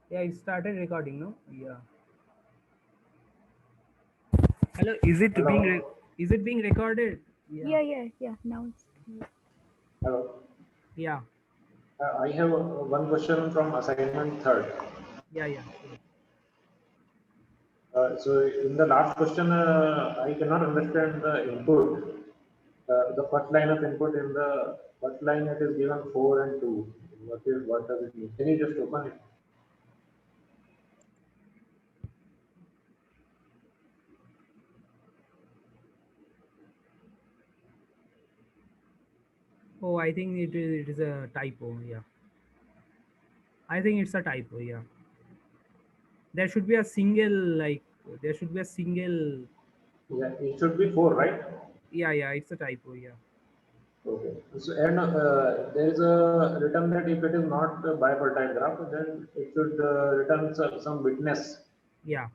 Yeah, it started recording, no? Yeah. Hello, is it being Hello. is it being recorded? Yeah. Yeah. Now it's clear. Hello. Yeah. I have one question from assignment third. Yeah, yeah, sure. So in the last question, I cannot understand the input. The first line of input in the first line it is given 4 and 2. What does it mean? Can you just open it? Oh, I think it is a typo. Yeah. I think it's a typo. Yeah. There should be a single like there should be a single. Yeah, it should be 4, right? Yeah, yeah, it's a typo. Yeah. Okay. So and there is a written that if it is not a bipartite graph, then it should return some witness. Yeah.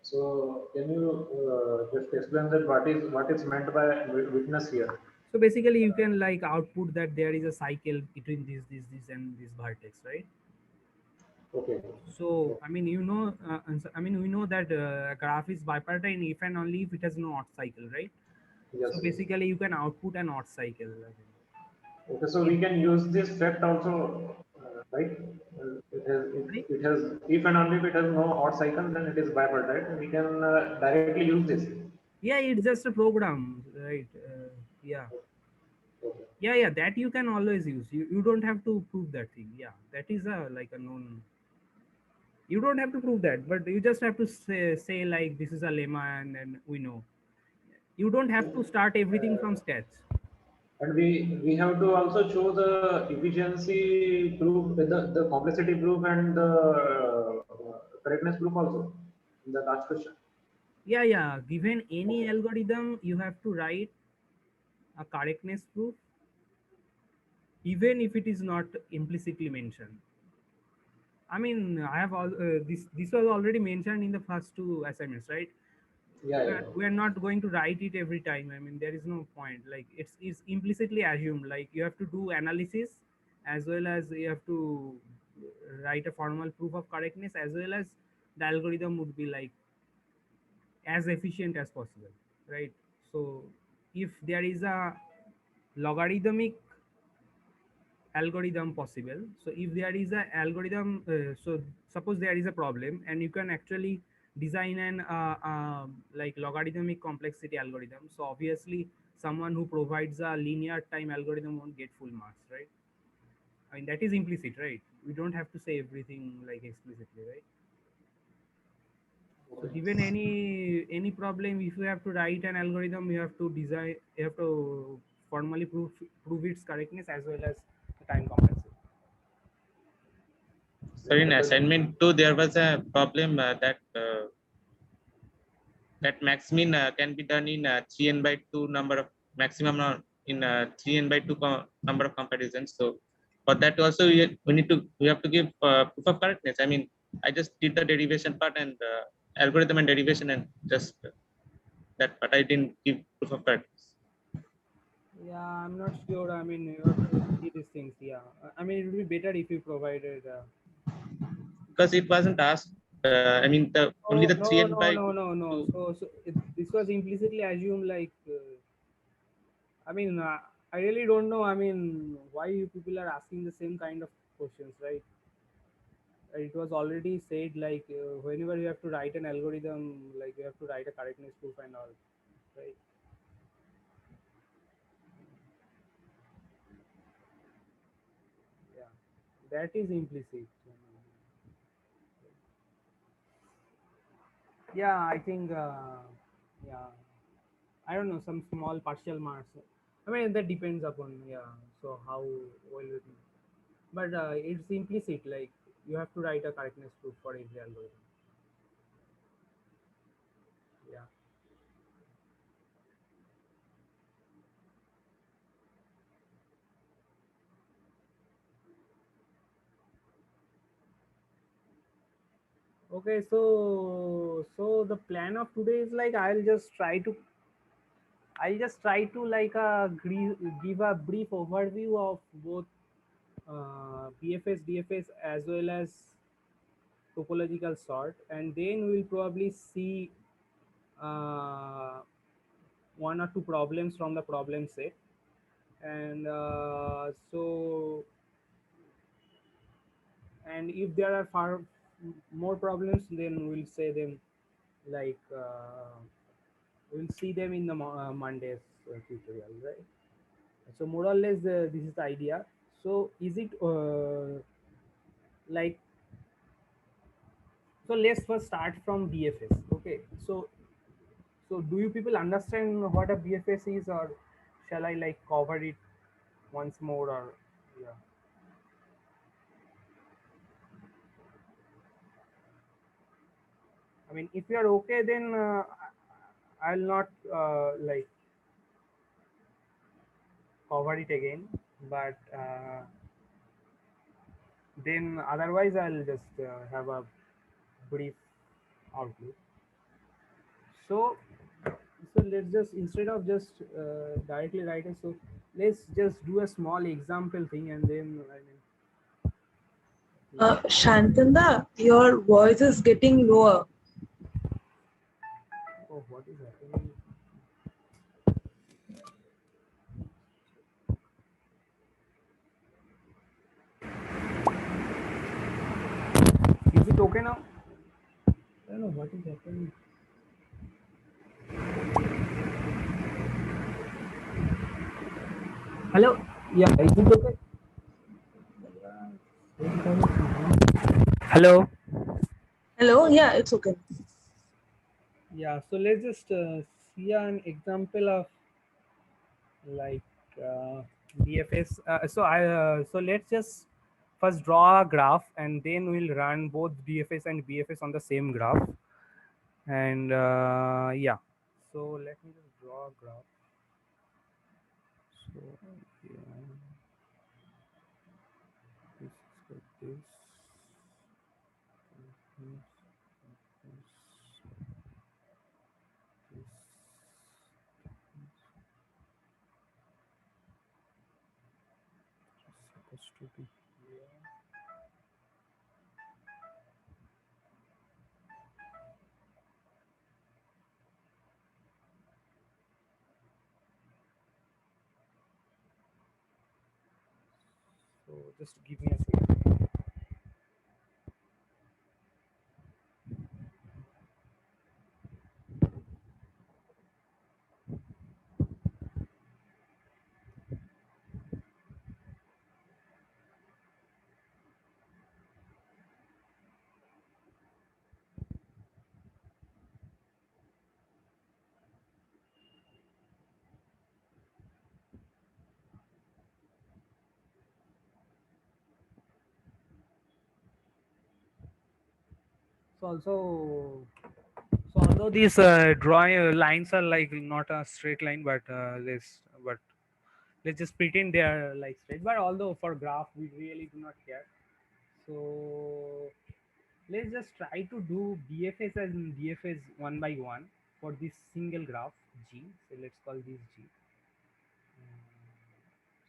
So can you just explain that what is meant by witness here? So basically, you can like output that there is a cycle between this, and this vertex, right? Okay. So I mean, I mean, we know that a graph is bipartite if and only if it has no odd cycle, right? Yes, So yes. basically, you can output an odd cycle. I mean, Okay, so if we can use this fact also, right? It has if and only if it has no odd cycle, then it is bipartite. We can directly use this. yeah, it's just a program, right? Yeah, Okay. yeah. That you can always use. You don't have to prove that thing. Yeah, that is a like a known. You don't have to prove that, but you just have to say like this is a lemma, and then we know. You don't have to start everything from scratch. And we have to also show the efficiency proof, the complexity proof, and the correctness proof also in the last question. Yeah, yeah. Given any Okay. algorithm, you have to write a correctness proof, even if it is not implicitly mentioned. I mean, I have all this was already mentioned in the first two assignments, right? Yeah, yeah. We are not going to write it every time. I mean, there is no point. Like it's implicitly assumed. Like you have to do analysis as well as you have to write a formal proof of correctness as well as the algorithm would be like as efficient as possible, right? So if there is a logarithmic algorithm possible, so if there is a algorithm, so suppose there is a problem and you can actually design an like logarithmic complexity algorithm, so obviously someone who provides a linear time algorithm won't get full marks, right? I mean, that is implicit, right? We don't have to say everything like explicitly, right? So Okay. given any problem, if you have to write an algorithm, you have to design, you have to formally prove its correctness as well as the time complexity. So in Okay. assignment two, there was a problem that max min can be done in 3n by 2 number of maximum in 3n by 2 number of comparisons. So for that also we have to give proof of correctness. I mean, I just did the derivation part and algorithm and derivation and just that, but I didn't give proof of correctness Yeah, I'm not sure. I mean, you have to see these things. Yeah, I mean, it would be better if you provided. because it wasn't asked. I mean, the only Oh the no, 3n no, by no, no, no. 2. This was implicitly assumed. Like, I mean, I really don't know. I mean, why you people are asking the same kind of questions, right? It was already said like whenever you have to write an algorithm, like you have to write a correctness proof and all, right? Yeah, that is implicit. Yeah, I think. Yeah, I don't know, some small partial marks. I mean, that depends upon, yeah. So how well it, but it's implicit. Like you have to write a correctness proof for every algorithm. Yeah. Okay. So the plan of today is like I'll just try to like give a brief overview of both BFS, DFS as well as topological sort, and then we'll probably see uh, one or two problems from the problem set. And and if there are far more problems, then we'll say them like we'll see them in the Monday's tutorial, right? So more or less this is the idea. So is it like, so let's first start from BFS. Okay, so do you people understand what a BFS is, or shall I like cover it once more? Or yeah, I mean, if you are okay, then I'll not like cover it again, but then otherwise I'll just have a brief outlook. So let's just, instead of just directly writing, so let's just do a small example thing, and then I mean, Shantanda, your voice is getting lower. oh, what is happening? Is it okay now? I don't know what is happening. Hello? Yeah, is it okay? Hello? Hello? Yeah, it's okay. Yeah, so let's just see an example of like BFS. So let's just first draw a graph, and then we'll run both DFS and BFS on the same graph. And yeah, so let me just draw a graph. So yeah, this is like this. This, supposed to be here. So just give me a second. So also, so although these drawing lines are like not a straight line, but let's just pretend they are like straight. But although for graph we really do not care. So let's just try to do BFS and DFS one by one for this single graph G. So let's call this G.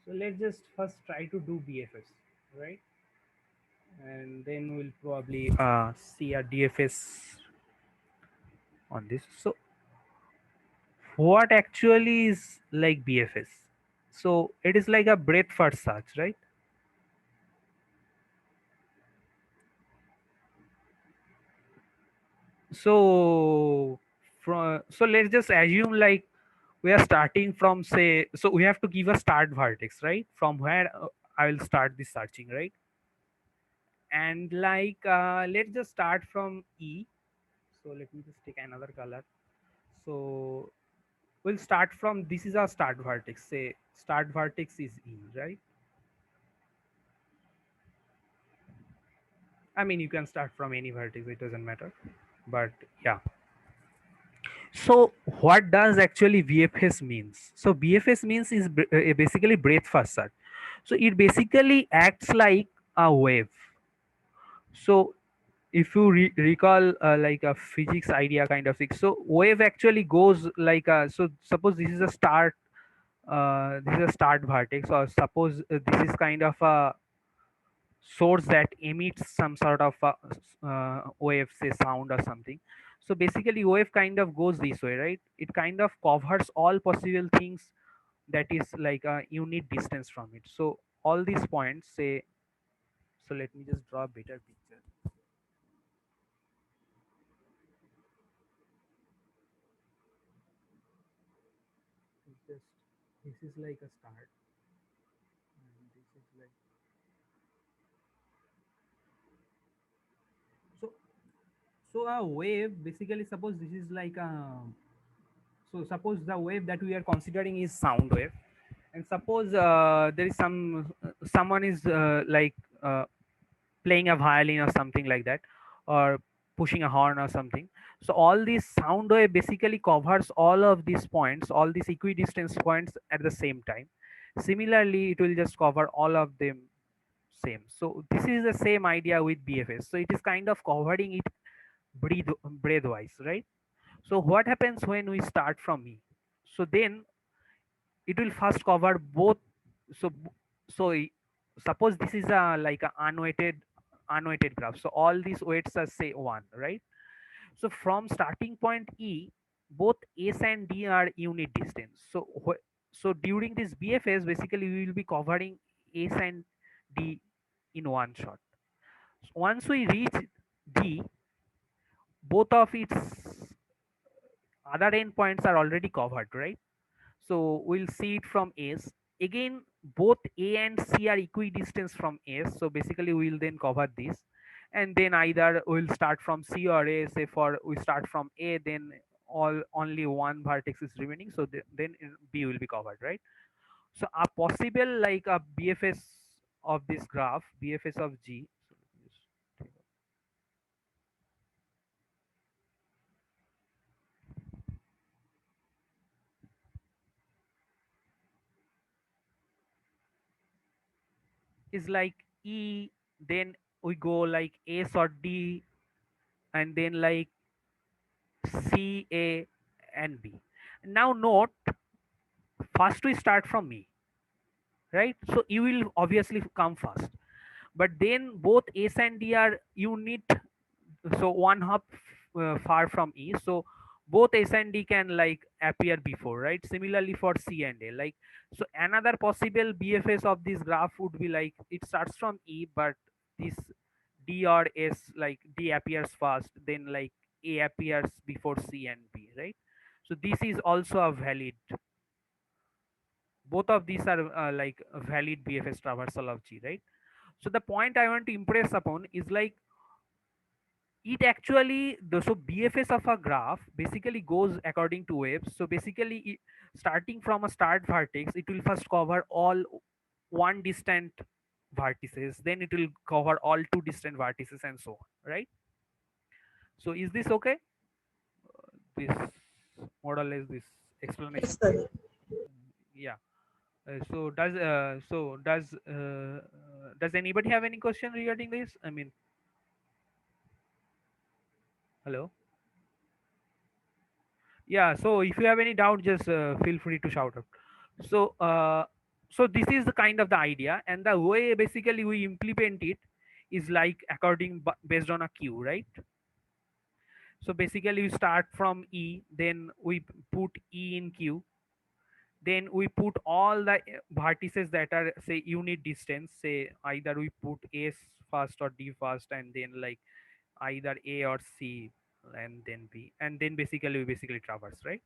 So let's just first try to do BFS, right? And then we'll probably see a DFS on this. So what actually is like BFS? So it is like a breadth first search, right? So so let's just assume like we are starting from, say, so we have to give a start vertex, right? From where I will start this searching, right? And like let's just start from E. So let me just take another color. So we'll start from, this is our start vertex, say start vertex is E, right? I mean, you can start from any vertex, it doesn't matter, but yeah. So what does actually BFS means? So BFS means is basically breadth first search. So it basically acts like a wave. So if you recall like a physics idea kind of thing, so wave actually goes like a, so suppose this is a start, this is a start vertex, or suppose this is kind of a source that emits some sort of wave, say sound or something. So basically wave kind of goes this way, right? It kind of covers all possible things that is like a unit distance from it. So all these points say, so let me just draw a better picture. It's just, this is like a start, and this is like, so so a wave basically, suppose this is like a, so suppose the wave that we are considering is sound wave, and suppose there is someone is playing a violin or something like that, or pushing a horn or something. So all these sound wave basically covers all of these points, all these equidistance points at the same time. Similarly, it will just cover all of them same. So this is the same idea with BFS. So it is kind of covering it breadth wise, right? So what happens when we start from E? So then it will first cover both. So suppose this is a like a unweighted graph. So all these weights are say 1, right? So from starting point E, both S and D are unit distance. So so during this BFS, basically we will be covering S and D in one shot. So once we reach D, both of its other endpoints are already covered, right? So we'll see it from S. Again, both A and C are equidistant from S. So basically we'll then cover this. And then either we'll start from C or A. Say for we start from A, then only one vertex is remaining. So then B will be covered, right? So a possible like a BFS of this graph, BFS of G. So let me just take a- is like E, then we go like S or D, and then like C, A, and B. Now note, first we start from E, right? So E will obviously come first, but then both S and D are unit, so one hop far from E. So both S and D can like appear before, right? Similarly for C and A, like, so another possible BFS of this graph would be like it starts from E, but this D or S, like D appears first, then like A appears before C and B, right? So this is also a valid, both of these are like a valid BFS traversal of G, right? So the point I want to impress upon is like it actually the, so BFS of a graph basically goes according to waves. So basically starting from a start vertex, it will first cover all one distant vertices, then it will cover all two distant vertices, and so on, right? So is this okay? This more or less this Yes, explanation. sir. Yeah. Does anybody have any question regarding this? I mean, hello. Yeah. So if you have any doubt, just feel free to shout out. So so this is the kind of the idea, and the way basically we implement it is like according based on a queue, right? So basically we start from E, then we put E in Q, then we put all the vertices that are say unit distance, say either we put S first or D first, and then like either A or C, and then B, and then basically we basically traverse, right?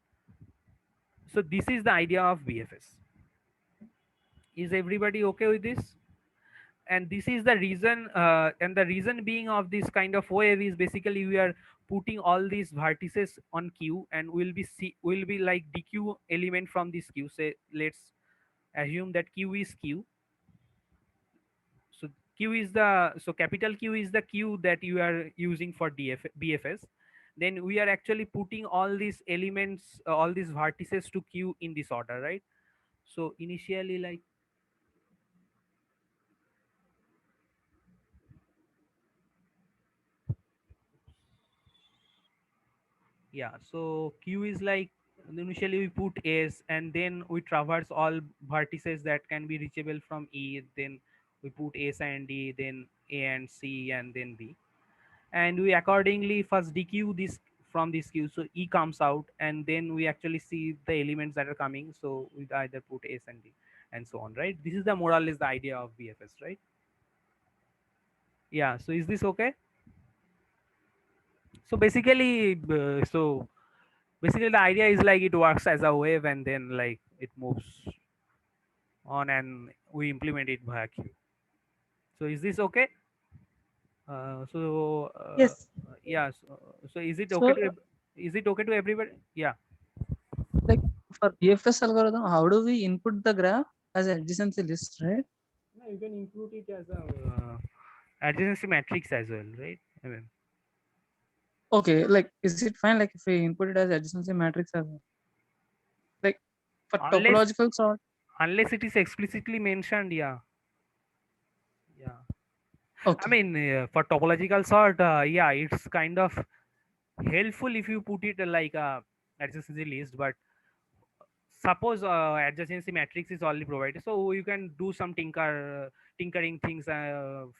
So this is the idea of BFS. Is everybody okay with this? And this is the reason, and the reason being of this kind of wave is basically we are putting all these vertices on Q, and will be like DQ element from this Q. Say let's assume that Q is Q. So Q is the, so capital Q is the Q that you are using for BFS. Then we are actually putting all these elements, all these vertices to Q in this order, right? So initially like, yeah, so Q is like, initially we put S, and then we traverse all vertices that can be reachable from E, then We put S and D, then A and C, and then B, and we accordingly first dequeue this from this queue, so E comes out, and then we actually see the elements that are coming, so we either put S and D and so on, right? This is the more or less the idea of BFS, right? Yeah, so is this okay? So basically the idea is like it works as a wave, and then like it moves on, and we implement it via queue. So is this okay? So Yes. yeah, so is it okay So, to is it okay to everybody? Yeah. like for BFS algorithm, how do we input the graph as adjacency list, right? No, you can include it as a adjacency matrix as well, right? I mean, Okay, like is it fine like if we input it as adjacency matrix as well? Like for unless topological sort? unless it is explicitly mentioned, yeah, yeah. I Okay. mean, for topological sort, yeah, it's kind of helpful if you put it like a adjacency list, but suppose adjacency matrix is already provided, so you can do some tinkering things,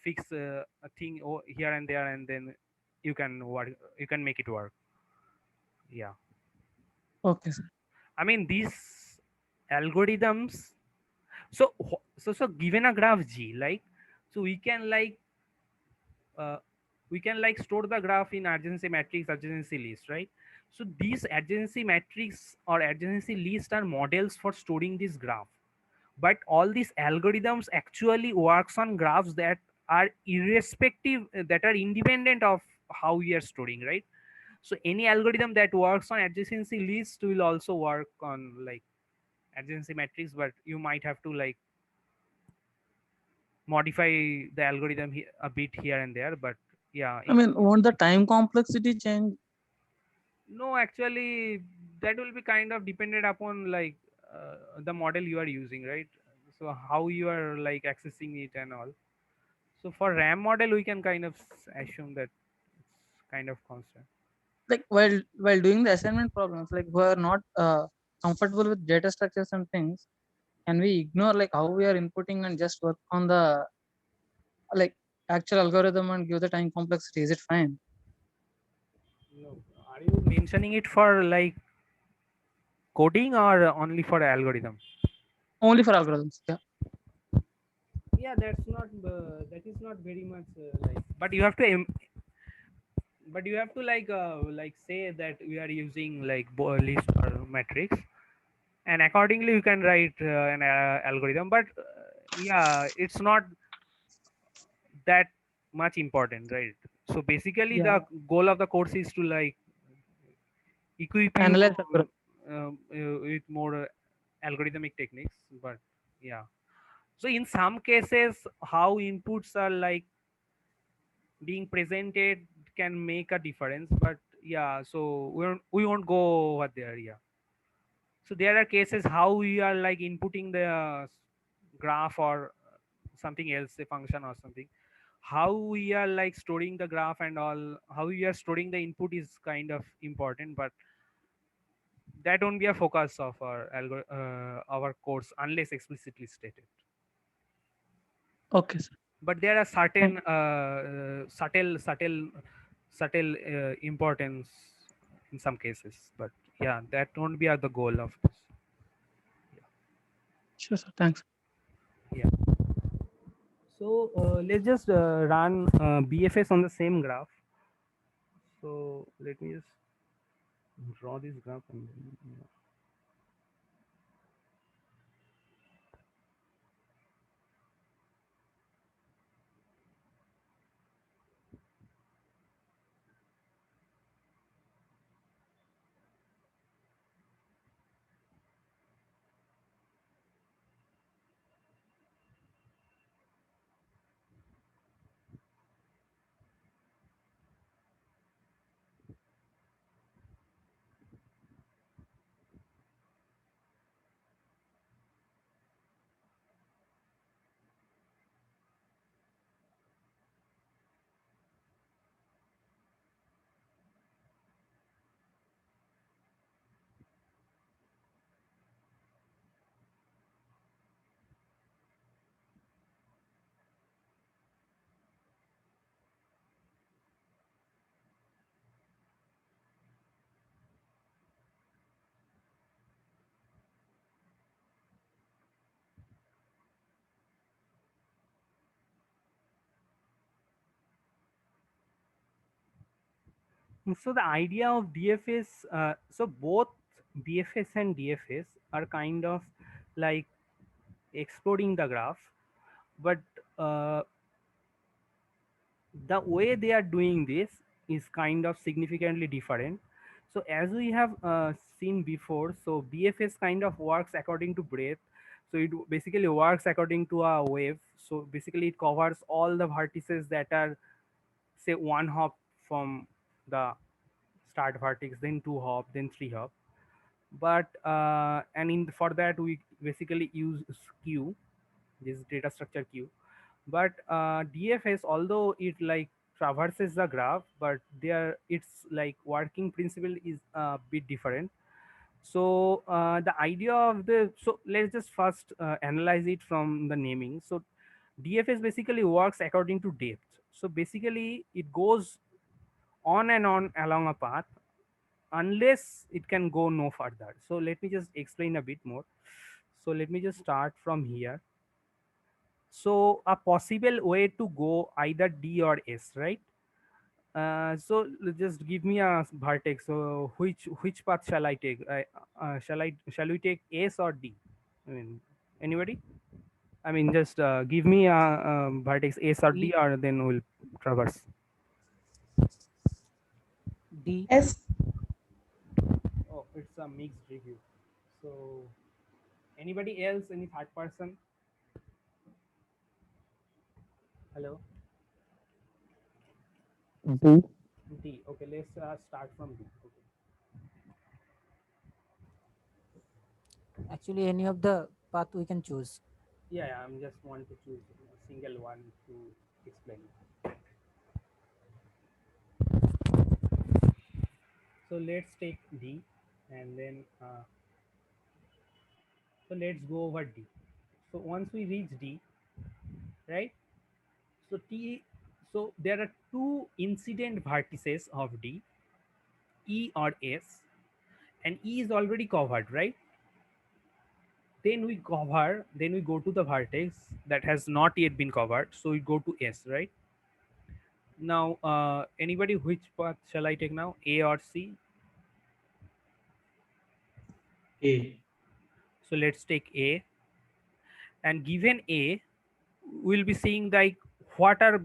fix a thing here and there, and then you can work, you can make it work. Yeah, Okay, sir. I mean these algorithms. So given a graph G, like, so uh, we can like store the graph in adjacency matrix, adjacency list, right? So these adjacency matrix or adjacency list are models for storing this graph, but all these algorithms actually works on graphs that are irrespective, that are independent of how we are storing, right? So any algorithm that works on adjacency list will also work on like adjacency matrix, but you might have to like modify the algorithm a bit here and there, but yeah, I mean, won't the time complexity change? no, actually that will be kind of dependent upon like the model you are using, right? So how you are like accessing it and all. So for RAM model, we can kind of assume that it's kind of constant. Like while doing the assignment problems, like who are not comfortable with data structures and things, can we ignore like how we are inputting and just work on the like actual algorithm and give the time complexity? Is it fine? No, are you mentioning it for like coding or only for algorithm? Only for algorithms. Yeah. Yeah, that is not very much like, but you have to like say that we are using like list or matrix, and accordingly you can write an algorithm, but yeah, it's not that much important, right? So basically Yeah. the goal of the course is to like equip you Analyze algorithm. with more algorithmic techniques, but yeah, so in some cases how inputs are like being presented can make a difference, but yeah, so we won't go over there. Yeah, so there are cases how we are like inputting the graph or something else, a function or something, how we are like storing the graph and all, how we are storing the input is kind of important, but that won't be a focus of our course unless explicitly stated. Okay, sir. But there are Thank certain subtle importance in some cases, but yeah, that won't be the goal of this. Sure, sir. Thanks. Yeah, so let's just run BFS on the same graph. So let me just draw this graph and then, yeah. So the idea of DFS, so both BFS and DFS are kind of like exploding the graph, but uh, the way they are doing this is kind of significantly different. So as we have seen before, so BFS kind of works according to breadth. So it basically works according to a wave. So basically it covers all the vertices that are say one hop from the start vertex, then two hop, then three hop. But and in for that we basically use skew, this data structure queue. But DFS, although it like traverses the graph, but there its like working principle is a bit different. So the idea of the, so let's just first analyze it from the naming. So DFS basically works according to depth. So basically it goes on and on along a path unless it can go no further. So let me just explain a bit more. So let me just start from here. So a possible way to go either D or S, right? So just give me a vertex. So which path shall I take? Shall we take S or D? I mean, anybody? I mean, just give me a vertex S or D, or then we'll traverse. D. S. Oh, it's a mixed review. So anybody else? Any third person? Hello. D. D. Okay, let's start from D. Okay. Actually, any of the path we can choose. Yeah, I'm just want to choose a single one to explain. So let's take D, and then so let's go over D. So once we reach D, right? So T, so there are two incident vertices of D, E or S, and E is already covered, right? Then we cover, then we go to the vertex that has not yet been covered. So we go to S, right? Now, anybody, which path shall I take now? A or C? A. So let's take A. And given A, we'll be seeing like what are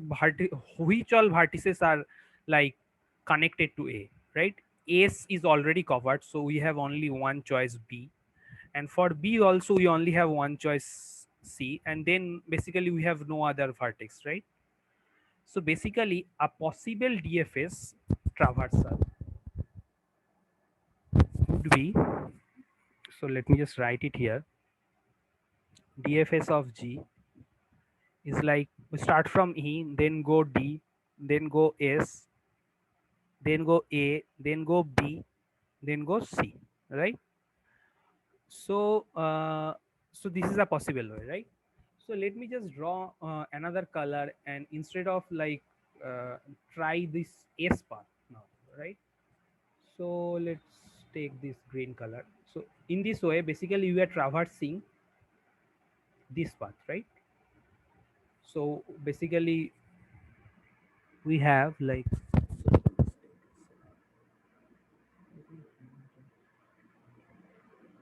which all vertices are like connected to A, right? S is already covered, so we have only one choice B. And for B also, we only have one choice C. And then basically we have no other vertex, right? So basically a possible DFS traversal would be, so let me just write it here. DFS of G is like we start from E, then go D, then go S, then go A, then go B, then go C, right? So so this is a possible way, right? So let me just draw another color, and instead of like uh, try this S path now, right? So let's take this green color. So in this way, basically we are traversing this path, right? So basically we have like,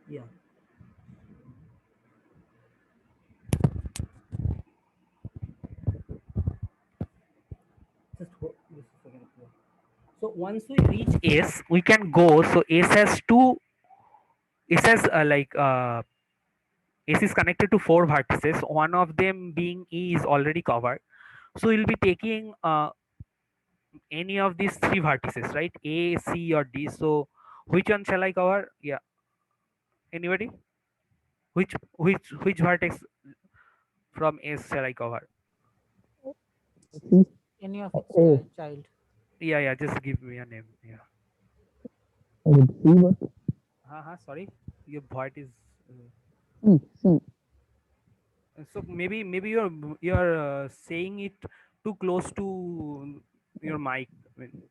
yeah, just just a second. So once we reach S, we can go. So S has two. S has S is connected to four vertices. One of them being E is already covered. So we'll be taking any of these three vertices, right? A, C, or D. So which one shall I cover? Yeah. Anybody? Which vertex from S shall I cover? Any of its child. Yeah. Just give me a name. Yeah. Sorry, your voice is. So maybe you're saying it too close to your mic. I mean,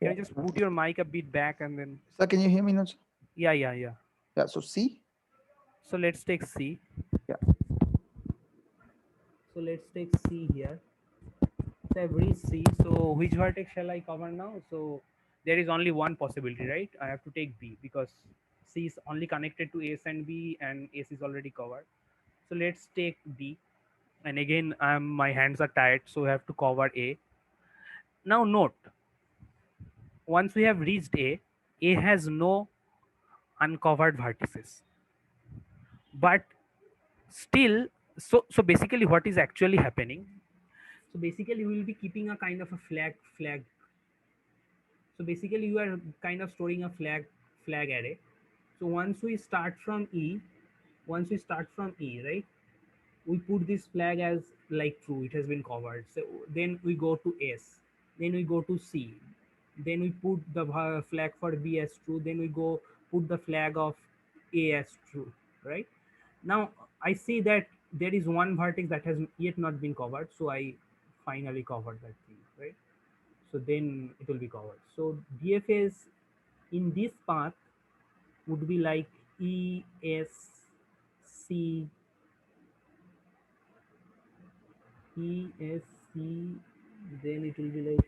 can you just put your mic a bit back and then? Sir, can you hear me now? Sir? Yeah. Yeah, so C. So let's take C. Yeah. So let's take C here. So I've reached C. So which vertex shall I cover now? So there is only one possibility, right? I have to take B because C is only connected to S and B, and S is already covered. So let's take D. And again, my hands are tired, so I have to cover A. Now note, once we have reached A has no uncovered vertices. But still, so basically what is actually happening? So basically we will be keeping a kind of a flag. So basically you are kind of storing a flag array. So once we start from E, right, we put this flag as like true, it has been covered. So then we go to S, then we go to C, then we put the flag for B as true, then we go put the flag of A as true, right? Now I see that there is one vertex that has yet not been covered, so I finally covered that thing, right? So then it will be covered. So DFS in this path would be like E, S, C, E, S, C, then it will be like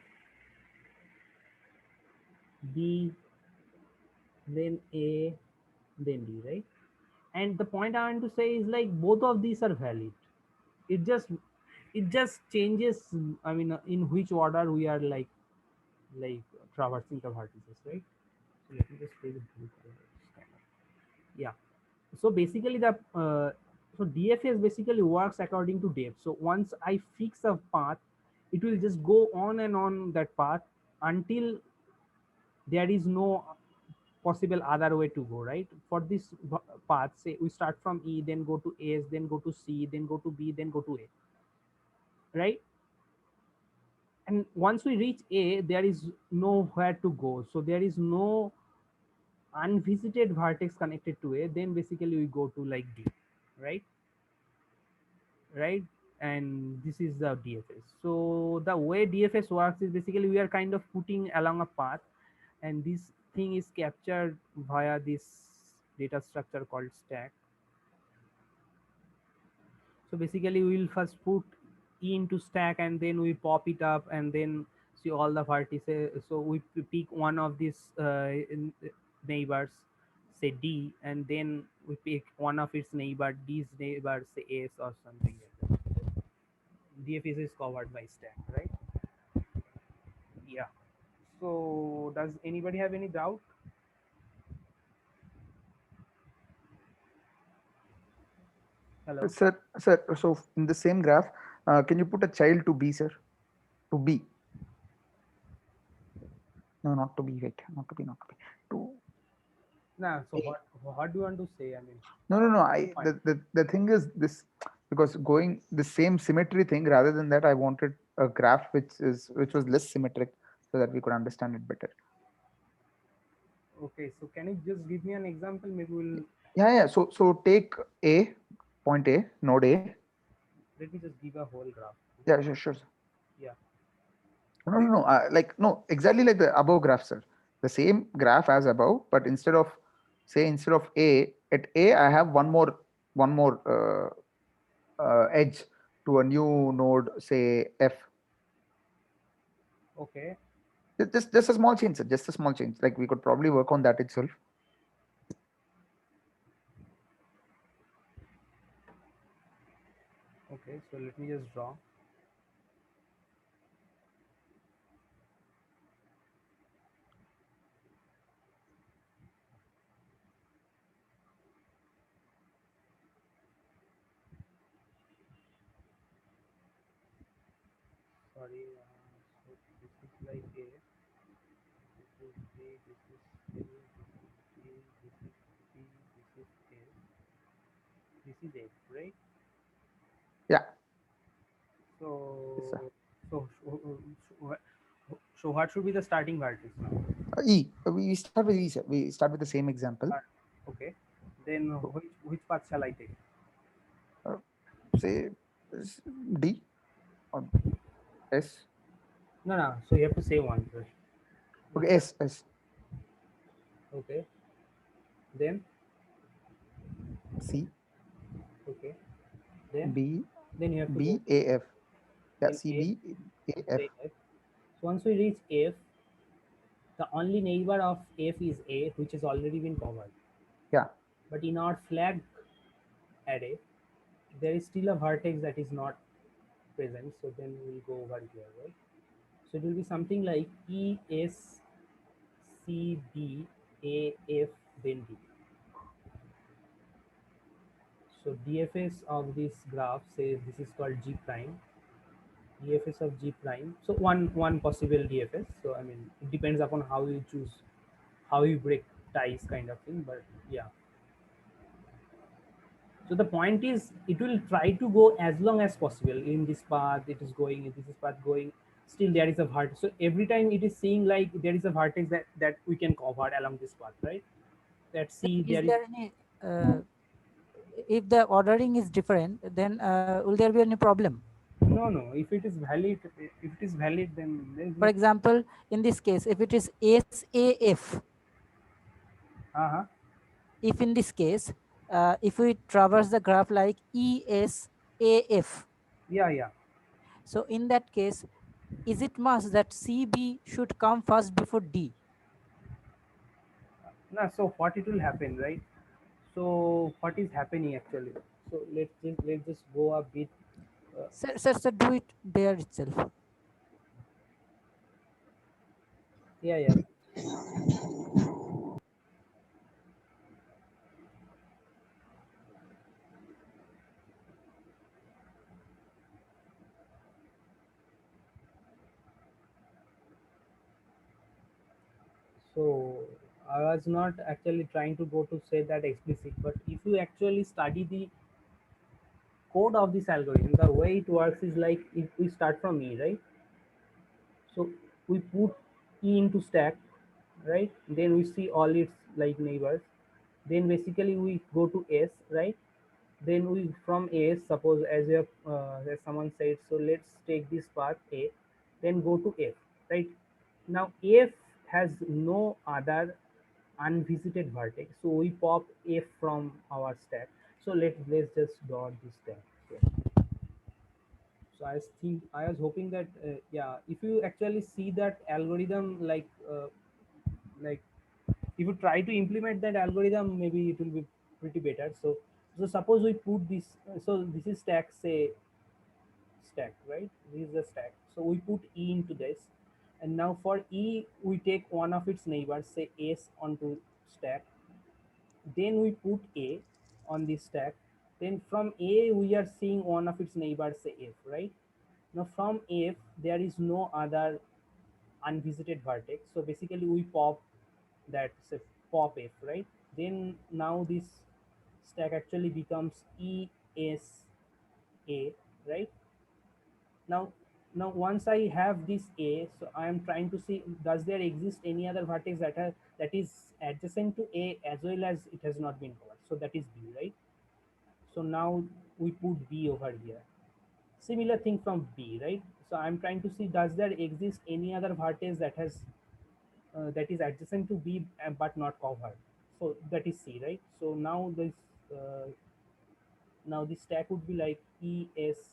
B, then A, then D, right? And the point I want to say is like both of these are valid. It just changes. I mean, in which order we are like traversing the vertices, right? So let me just play the blue color. Yeah. So basically the so DFS basically works according to depth. So once I fix a path, it will just go on and on that path until there is no possible other way to go, right? For this path, say we start from E, then go to S, then go to C, then go to B, then go to A, right? And once we reach A, there is nowhere to go, so there is no unvisited vertex connected to A. Then basically we go to like D, right? And this is the DFS. So the way DFS works is basically we are kind of putting along a path, and this thing is captured via this data structure called stack. So basically we will first put E into stack, and then we pop it up, and then see all the vertices. So we pick one of these neighbors, say D, and then we pick one of its neighbor, D's neighbor, say S or something like that. DFS is covered by stack, right? Yeah. So does anybody have any doubt? Hello. Sir, so in the same graph, can you put a child to B, sir? To B. No, not to B. Wait, not to B. To Nah. So what do you want to say? I mean. no. The thing is this, because going the same symmetry thing, rather than that, I wanted a graph which was less symmetric so that we could understand it better. Okay. So can you just give me an example? Maybe we'll. Yeah. So take A, point A, node A. Let me just give a whole graph. Yeah, sure. Sir. Yeah. No. No, exactly like the above graph, sir. The same graph as above, but instead of A, at A I have one more edge to a new node, say F. Okay. Just a small change, sir. Just a small change. Like we could probably work on that itself. Okay. So let me just draw. Sorry. So this is like A. This is B. This is C. This is D. This is C. This is A. This is F, right? Yeah. So, Yes, sir. so what should be the starting vertex now? E. We start with E, sir. We start with the same example. Okay. Then which path shall I take? Say D or S. No. So you have to say one first. Okay, S. Okay. Then C. okay. Then B. then you have to B go. A F. Yeah, Then C B A F. say F. So once we reach F, the the only neighbor of f is a, which has already been covered. Yeah. But in our flag array, there is still a vertex that is not present. So then we'll go over here, right? So it will be something like E S C D A F then D. So DFS of this graph says this is called G prime. DFS of G prime. So one possible DFS. So I mean it depends upon how you choose, how you break ties kind of thing. But yeah. So the point is it will try to go as long as possible in this path, it is going, in this path going, still there is a vertex. So every time it is seeing like there is a vertex that we can cover along this path, right? Let's see Is there is there any, if the ordering is different, then will there be any problem? no. If it is valid, then there is For example, in this case, if it is SAF, uh-huh. if in this case, if we traverse the graph like ESAF, Yeah. so in that case, is it must that CB should come first before D? No, so what it will happen, right? So what is happening actually? So let's just go a bit. Sir, do it there itself. Yeah. So I was not actually trying to go to say that explicit, but if you actually study the code of this algorithm, the way it works is like if we start from E, right? So we put E into stack, right? Then we see all its like neighbors. Then basically we go to S, right? Then we from S, suppose as you have, as someone said, so let's take this path A, then go to F, right? Now F has no other unvisited vertex, so we pop F from our stack. So let's just dot this stack here. So I was hoping that yeah, if you actually see that algorithm like if you try to implement that algorithm, maybe it will be pretty better. So suppose we put this, so this is stack, say stack, right? This is the stack. So we put E into this, and now for E we take one of its neighbors, say S, onto stack. Then we put A on this stack. Then from A we are seeing one of its neighbors, say F, right? Now from F there is no other unvisited vertex. So basically we pop that, say pop F, right? Then now this stack actually becomes ESA, right? Now once I have this A, so I am trying to see does there exist any other vertex that is adjacent to A as well as it has not been covered. So that is B, right? So now we put B over here. Similar thing from B, right? So I'm trying to see does there exist any other vertex that is adjacent to B but not covered. So that is C, right? So uh, now this stack would be like E S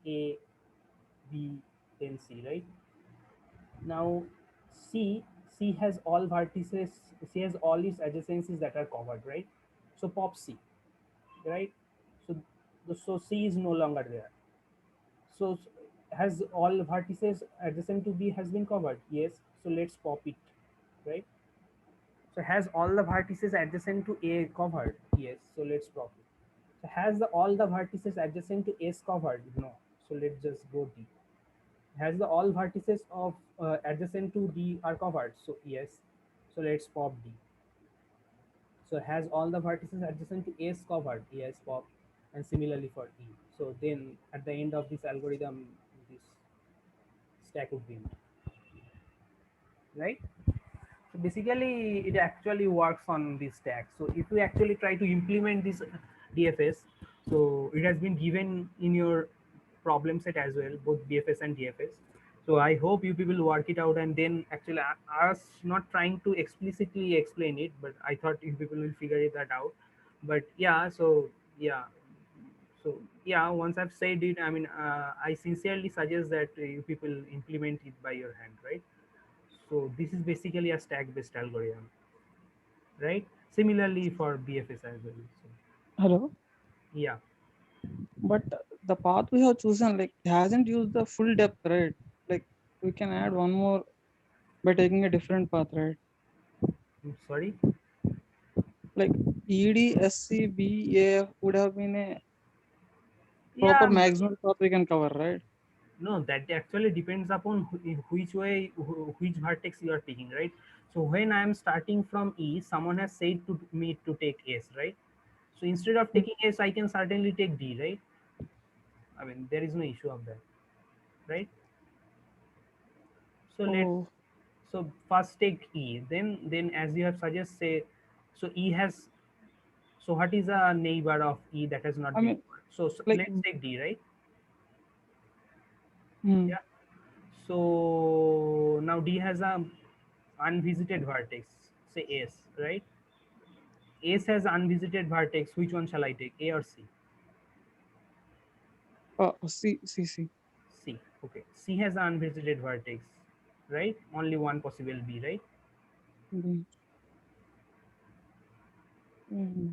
A B then C, right? Now C C has all vertices, C has all its adjacencies that are covered, right? So pop C, right? So so C is no longer there. So has all vertices adjacent to B has been covered? Yes. So let's pop it, right? So has all the vertices adjacent to A covered? Yes. So let's pop it. So has all the vertices adjacent to S covered? No. So let's just go D. Has the all vertices of adjacent to D are covered? So yes. So let's pop D. So has all the vertices adjacent to S covered? Yes, pop. And similarly for E. So then at the end of this algorithm, this stack would be empty, right? So basically it actually works on this stack. So if we actually try to implement this DFS, so it has been given in your problem set as well, both BFS and DFS. So I hope you people work it out, and then actually I was not trying to explicitly explain it, but I thought you people will figure that out. But yeah, yeah, so yeah, once I've said it, I mean, I sincerely suggest that you people implement it by your hand, right? So this is basically a stack-based algorithm, right? Similarly for BFS as well. So, Hello. yeah. But the path we have chosen like hasn't used the full depth, right? Like we can add one more by taking a different path, right? Sorry. Like EDSCBAF would have been a Yeah. proper maximum path we can cover, right? No, that actually depends upon which way, which vertex you are taking, right? So when I am starting from E, someone has said to me to take S, right? So instead of taking S, I can certainly take D, right? I mean, there is no issue of that, right? So let's Oh, so first take E, then as you have suggested, say, so E has. So what is a neighbor of E that has not I been mean, covered? So like, let's take D, right? hmm, Yeah. So now D has a unvisited vertex, say S, right? S has unvisited vertex. Which one shall I take, A or C? C. C. Okay. C has an unvisited vertex, right? Only one possible B, right? Mm-hmm. Mm-hmm.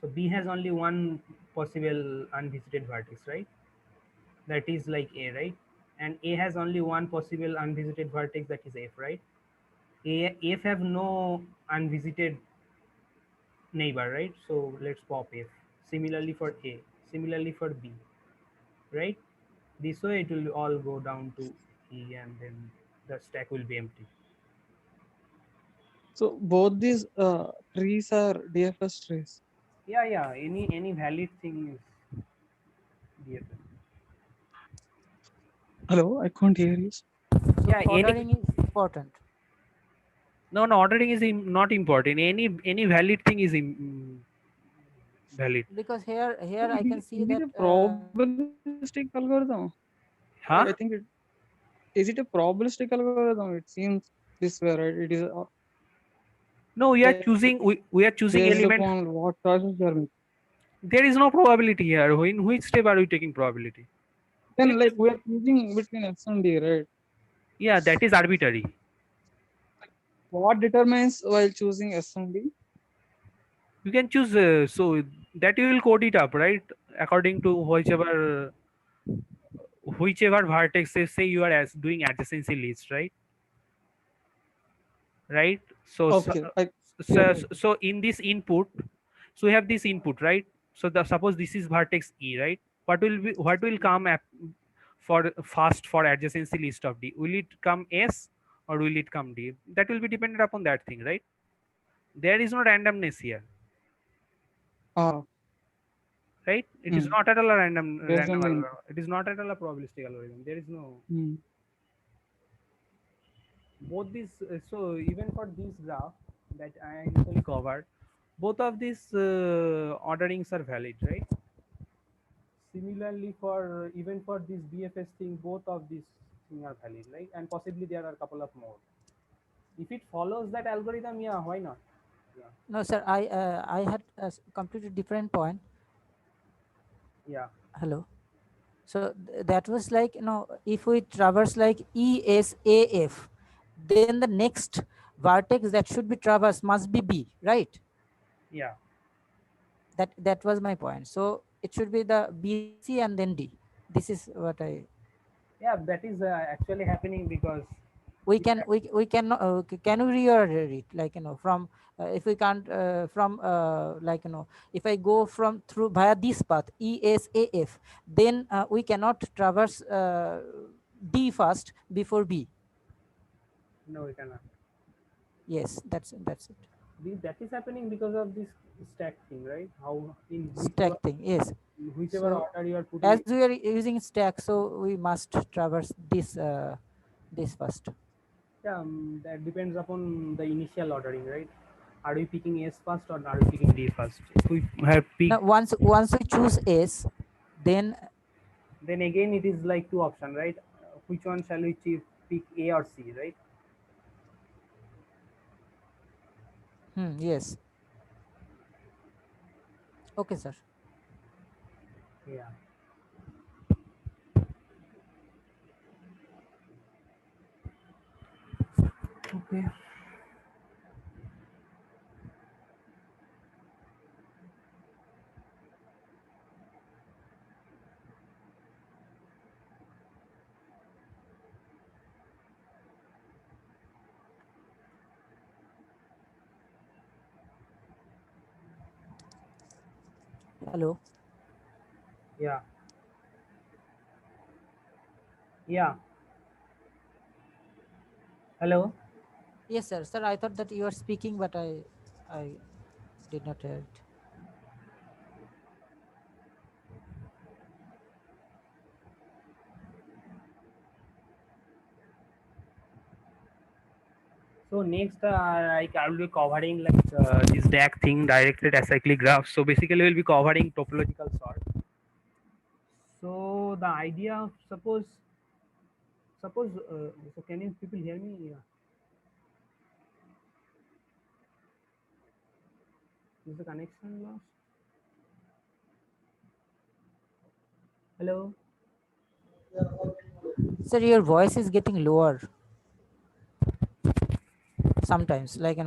So B has only one possible unvisited vertex, right? That is like A, right? And A has only one possible unvisited vertex, that is F, right? F have no unvisited neighbor, right? So let's pop F. Similarly for A, similarly for B, right? This way it will all go down to E and then the stack will be empty. So both these trees are DFS trees. Yeah, yeah. Any valid thing is DFS. Hello, I can't hear you. So Yeah, ordering is important. no, ordering is not important. Any valid thing is valid. Because here I can Is see it that a probabilistic algorithm? Huh? I think it is it a probabilistic algorithm? It seems this way, right? It is No, we are like choosing. We are choosing based element. upon what choices they are making. There is no probability here. In which step are we taking probability? Then like we are choosing between S and D, right? Yeah, that is arbitrary. What determines while choosing S and D? You can choose. So that you will code it up, right? According to whichever vertex, say you are as doing adjacency list, right? Right. So Okay, so, so in this input, so we have this input, right? So suppose this is vertex E, right? What will come for first for adjacency list of D? Will it come S or will it come D? That will be dependent upon that thing, right? There is no randomness here, ah, right? It is hmm, not at all a based random on the algorithm. input. It is not at all a probabilistic algorithm. There is no Hmm. both these. So even for this graph that I initially covered, both of these orderings are valid, right? Similarly, for even for this BFS thing, both of these things are valid, right? And possibly there are a couple of more. If it follows that algorithm, yeah, why not? Yeah. no, sir. I had a completely different point. Yeah. Hello. So that was like, if we traverse like ESAF, then the next vertex that should be traversed must be B, right? Yeah. That was my point. So it should be the BC and then D. This is what I Yeah, that is actually happening because we can can we reorder it, like, from if we can't from like, if I go from through via this path ESAF, then we cannot traverse D first before B. no, we cannot. Yes, that's it. That is happening because of this stack thing, right? How in Stack thing, yes. whichever So order you are putting as it. we are using stack, so we must traverse this first. Yeah, that depends upon the initial ordering, right? Are we picking S first or are we picking D first? If we have Now picked, once we choose S, then then again it is like two options, right? Which one shall we pick, A or C, right? yes. Okay, sir. Yeah. Okay. Hello. Yeah. Yeah. Hello. Yes, sir. Sir, I thought that you were speaking, but I did not hear it. So next, like I will be covering like this DAC thing, directed acyclic graph. So basically, we'll be covering topological sort. So the idea of suppose so can you people hear me? Yeah. Is the connection lost? Hello. Sir, your voice is getting lower sometimes, like,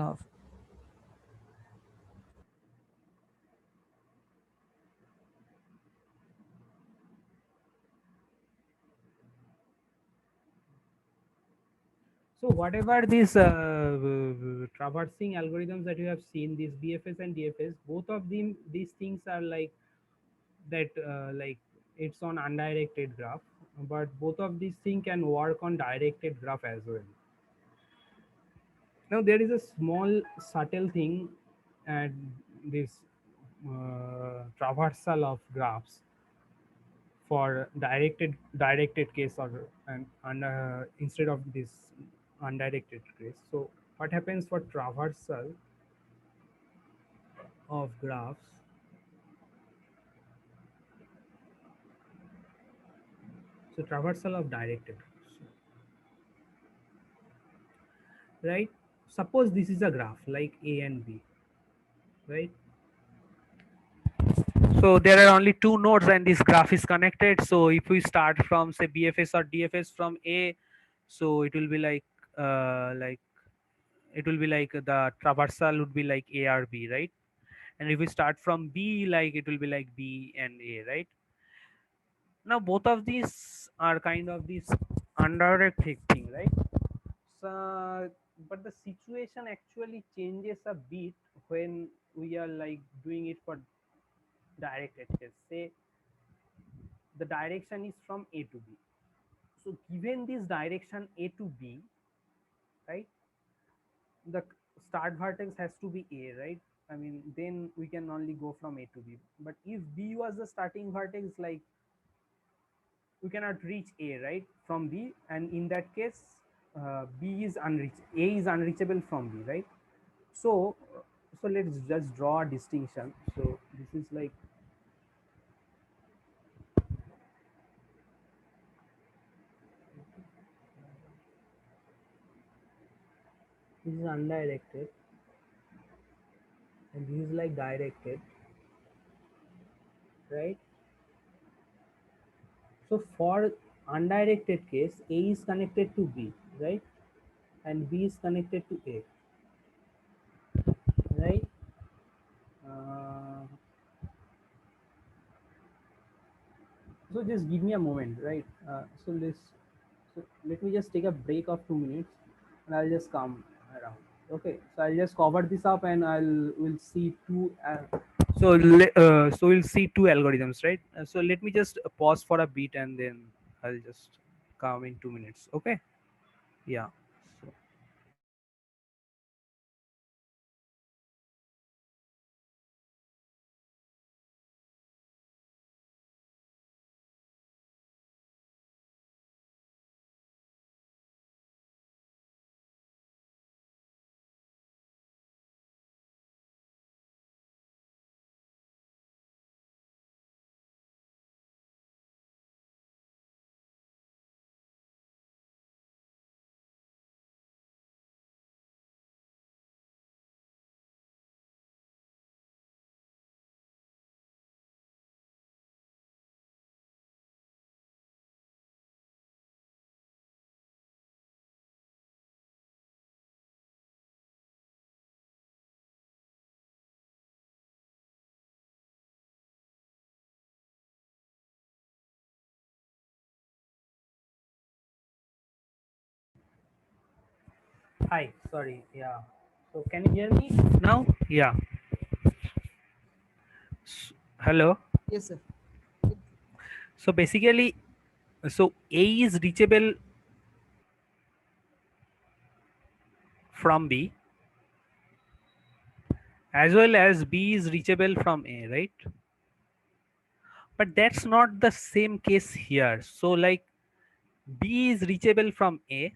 So whatever these traversing algorithms that you have seen, these BFS and DFS, both of them, these things are like that, like it's on undirected graph, but both of these things can work on directed graph as well. Now there is a small subtle thing at this traversal of graphs for directed case and instead of this undirected case. So what happens for traversal of graphs? So traversal of directed graphs, right? Suppose this is a graph like A and B, right? So there are only two nodes and this graph is connected. So if we start from say BFS or DFS from A, so it will be like it will be like the traversal would be like A or B, right? And if we start from B, like it will be like B and A, right? Now both of these are kind of this undirected thing, right? So but the situation actually changes a bit when we are like doing it for directed case. Say the direction is from A to B. So given this direction A to B, right, the start vertex has to be A, right? I mean, then we can only go from A to B. But if B was the starting vertex, like we cannot reach A, right, from B, and in that case, B is unreachable, A is unreachable from B, right? So, so let's just draw a distinction. So this is like this is undirected, and this is like directed, right? So for undirected case, A is connected to B, right? And B is connected to A, right? Uh, so just give me a moment, right? So let me just take a break of 2 minutes, and I'll just come around. Okay, so I'll just cover this up, and we'll see two. So we'll see two algorithms, right? So let me just pause for a bit, and then I'll just come in 2 minutes. Okay. Yeah. So. Hi, sorry. Yeah. So can you hear me now? Yeah. Hello. Yes, sir. So basically, so A is reachable from B as well as B is reachable from A, right? But that's not the same case here. So like B is reachable from A,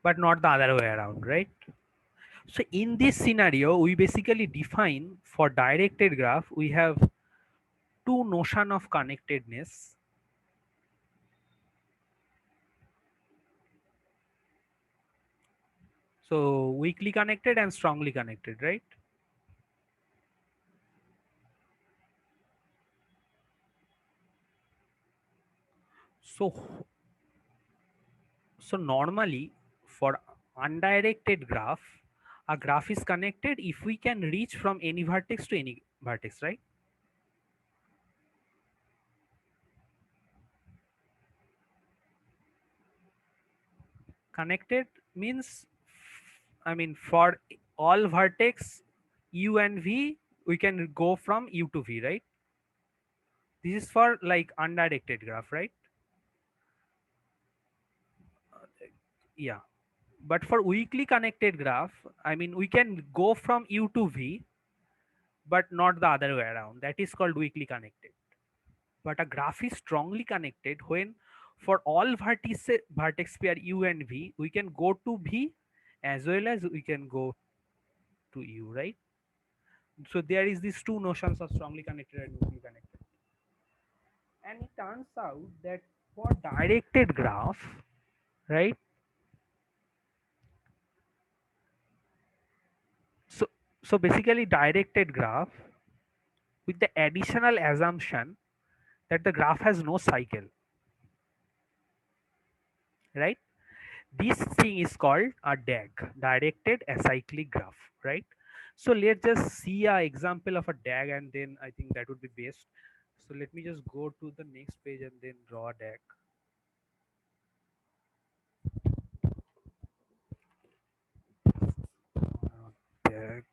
but not the other way around, right? So in this scenario, we basically define for directed graph, we have two notion of connectedness. So weakly connected and strongly connected, right? So, so normally for undirected graph, a graph is connected if we can reach from any vertex to any vertex, right? Connected means, I mean, for all vertex u and v, we can go from u to v, right? This is for like undirected graph, right? Yeah. But for weakly connected graph, I mean, we can go from u to v, but not the other way around. That is called weakly connected. But a graph is strongly connected when for all vertex pair u and v, we can go to v as well as we can go to u, right? So there is these two notions of strongly connected and weakly connected. And it turns out that for directed graph, right? So so basically directed graph with the additional assumption that the graph has no cycle, right? This thing is called a DAG, directed acyclic graph, right? So let's just see a example of a DAG and then I think that would be best. So let me just go to the next page and then draw a DAG. DAG.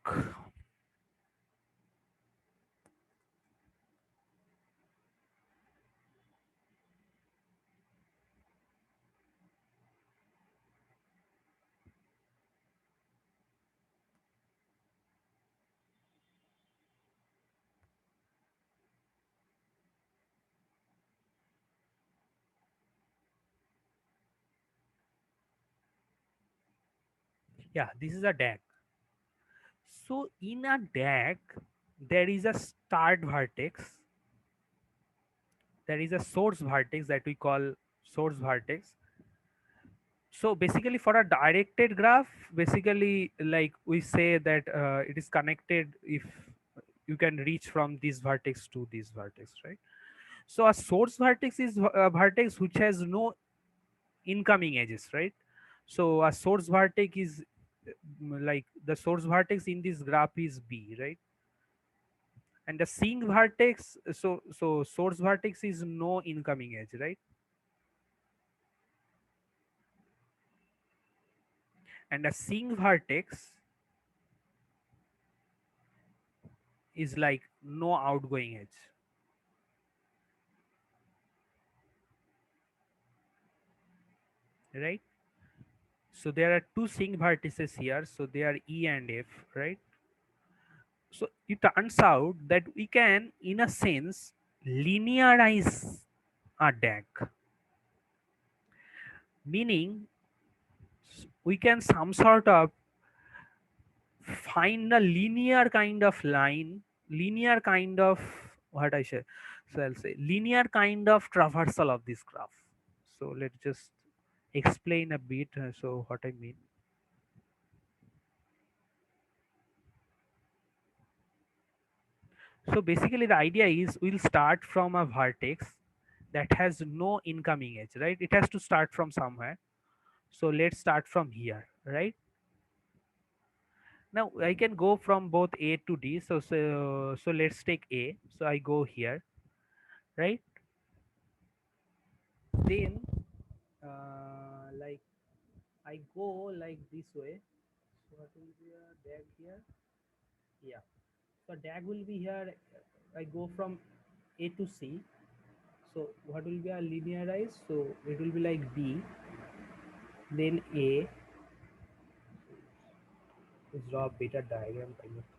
Yeah, this is a DAG. So in a DAG, there is a start vertex, there is a source vertex that we call source vertex. So basically for a directed graph, basically like we say that it is connected if you can reach from this vertex to this vertex, right? So a source vertex is a vertex which has no incoming edges, right? So a source vertex is like the source vertex in this graph is B, right? And the sink vertex, so source vertex is no incoming edge, right? And a sink vertex is like no outgoing edge, right? So there are two sink vertices here, so they are E and F, right? So it turns out that we can, in a sense, linearize a DAG, meaning we can some sort of find a linear kind of line, linear kind of what I say. So I'll say linear kind of traversal of this graph. So let's just explain a bit. So what I mean. So basically the idea is we'll start from a vertex that has no incoming edge, right? It has to start from somewhere. So let's start from here, right? Now I can go from both A to D. So let's take A. So I go here, right? then like I go like this way. So what will be a DAG here? Yeah. So DAG will be here. I go from A to C. So what will be a linearized? So it will be like B, then A. Let's draw a better diagram kind of thing.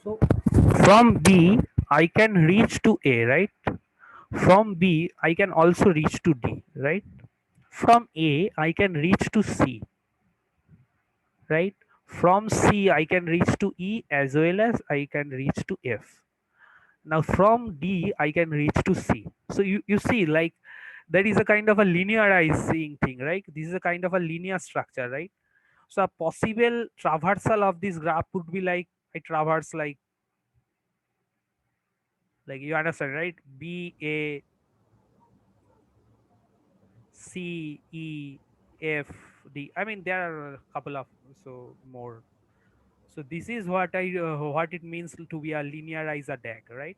So from B, I can reach to A, right? From B, I can also reach to D, right? From A, I can reach to C, right? From C, I can reach to E as well as I can reach to F. Now from D, I can reach to C. So you see, like there is a kind of a linearizing thing, right? This is a kind of a linear structure, right? So a possible traversal of this graph would be like I traverse like you understand, right? B A C E F D. I mean there are a couple of so more. So this is what what it means to be a linearizer DAG, right?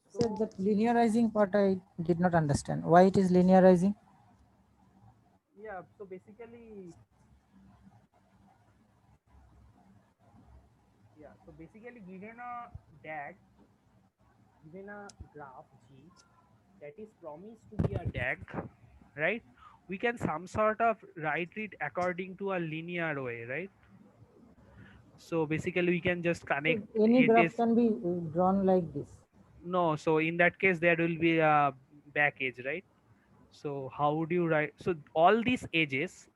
Said that linearizing part I did not understand. Why it is linearizing? Yeah. So basically, yeah. So basically, given a DAG, given a graph G that is promised to be a DAG, right? We can some sort of write it according to a linear way, right? So basically, we can just So connect any it graph is can be drawn like this. no. So in that case, there will be a back edge, right? So how would you write? So all these edges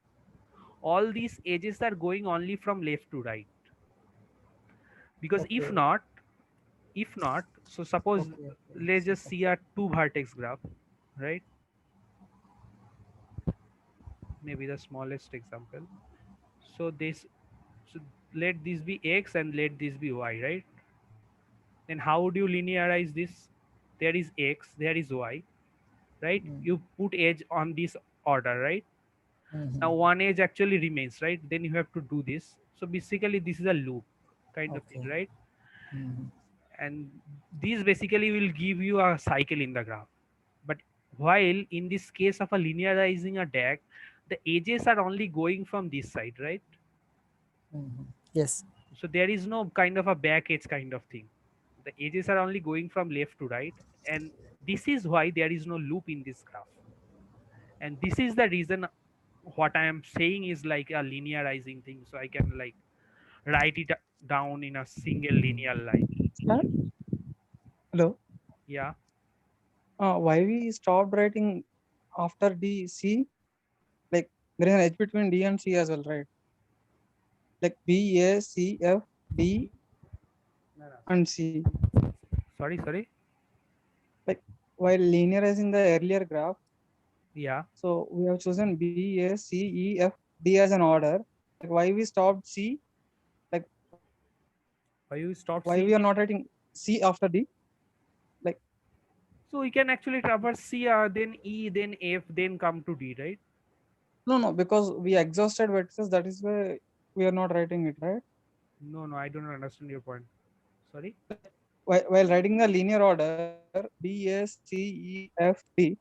are going only from left to right, because Okay. if not, so suppose Okay. let's just see a two vertex graph, right? Maybe the smallest example. So so let this be x and let this be y, right? Then how would you linearize this? There is x, there is y, right? You put edge on this order, right? Now one edge actually remains, right? Then you have to do this. So basically this is a loop kind of thing, Okay. right? And these basically will give you a cycle in the graph. But while in this case of a linearizing a DAG, the edges are only going from this side, right? Yes. So there is no kind of a back edge kind of thing. The edges are only going from left to right, and this is why there is no loop in this graph. And this is the reason what I am saying is like a linearizing thing. So I can like write it down in a single linear line. Sir? Hello. Yeah. Why we stopped writing after D C? Like there is an H between D and C as well, right? Like B A C F D No, no. and C. Sorry. Like while linearizing the earlier graph, Yeah. so we have chosen B A C E F D as an order. Like why we stopped C? Like Why you stop why seeing we are it? not writing C after D? Like So we can actually traverse C, then E, then F, then come to D, right? no, because we exhausted vertices. That is why we are not writing it, right? No, I don't understand your point. Sorry. While writing the linear order B A C E F D.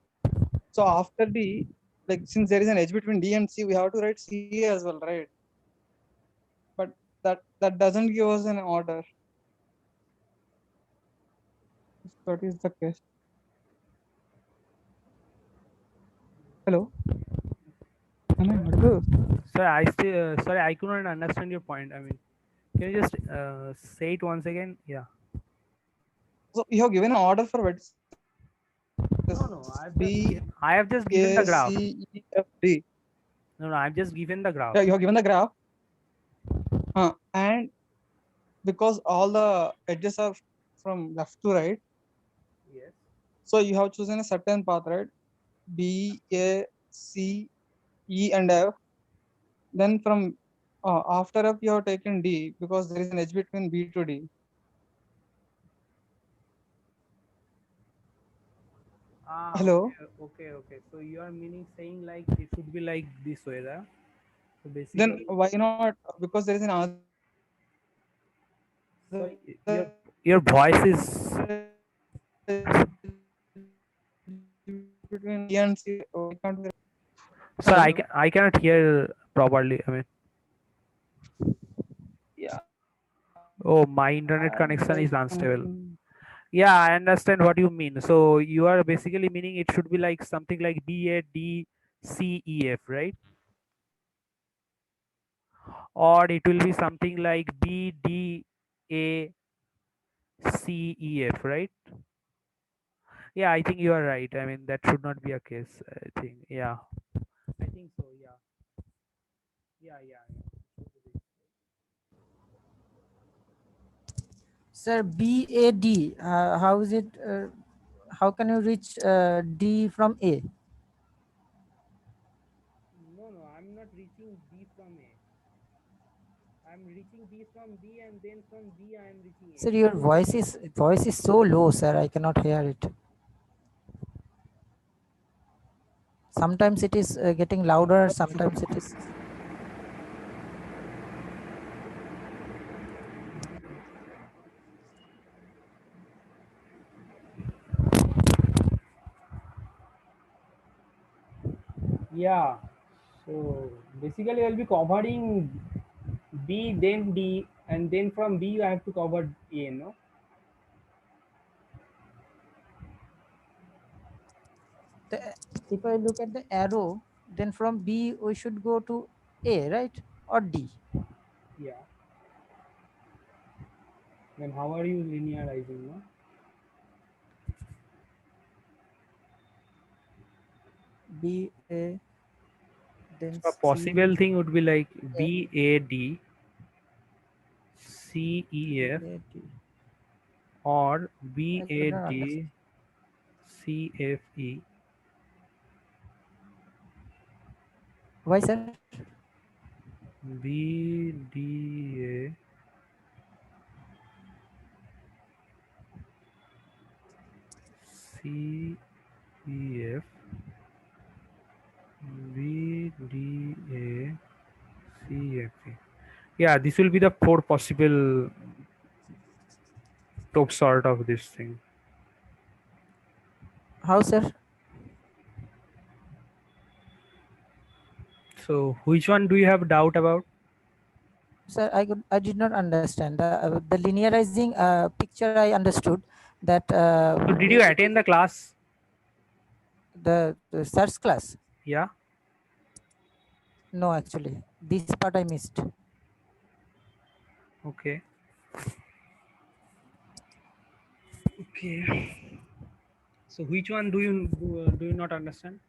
So after D, like since there is an edge between D and C, we have to write C as well, right? But that doesn't give us an order. If that is the case. Hello. Am I audible? Sorry, I couldn't understand your point. I mean, can you just say it once again? Yeah. So you have given an order for vertices. No, B I have just given the A graph. C E F D. No, I've just given the graph. Yeah, you have given the graph. And because all the edges are from left to right, Yes. so you have chosen a certain path, right? B, A, C, E, and F. Then from after F, you have taken D because there is an edge between B to D. Hello. Okay. So you are meaning saying like it should be like this way, right? So Then basically, why not? Because there is another sorry, your voice is, between B and C. Why can't we? sir. Hello. I cannot hear properly. I mean, Yeah. oh, my internet connection Like is unstable. Yeah, I understand what you mean. So you are basically meaning it should be like something like B A D C E F, right? Or it will be something like B D A C E F, right? Yeah, I think you are right. I mean, that should not be a case. I think, yeah, I think so. Yeah, yeah. Sir, BAD, how is it? How can you reach D from A? No, I'm not reaching B from A. I'm reaching B from B, and then from B I am reaching A. Sir, your voice is so low, sir. I cannot hear it. Sometimes it is getting louder. Sometimes it is. Yeah. So basically, I'll be covering B, then D, and then from B I have to cover A. No. If I look at the arrow, then from B we should go to A, right? Or D. Yeah. Then how are you linearizing? No. B A, then So a C possible thing would be like F B A D C E B F A D. or B I could A not understand. D C F E. Why, sir? B D A C E F B D A C F E. Yeah, this will be the four possible top sort of this thing. How, sir? So which one do you have doubt about? Sir, I did not understand the linearizing picture. I understood that So did you it is attend the class? the search class. Yeah. No, actually, this part I missed. Okay. Okay. So which one do you not understand?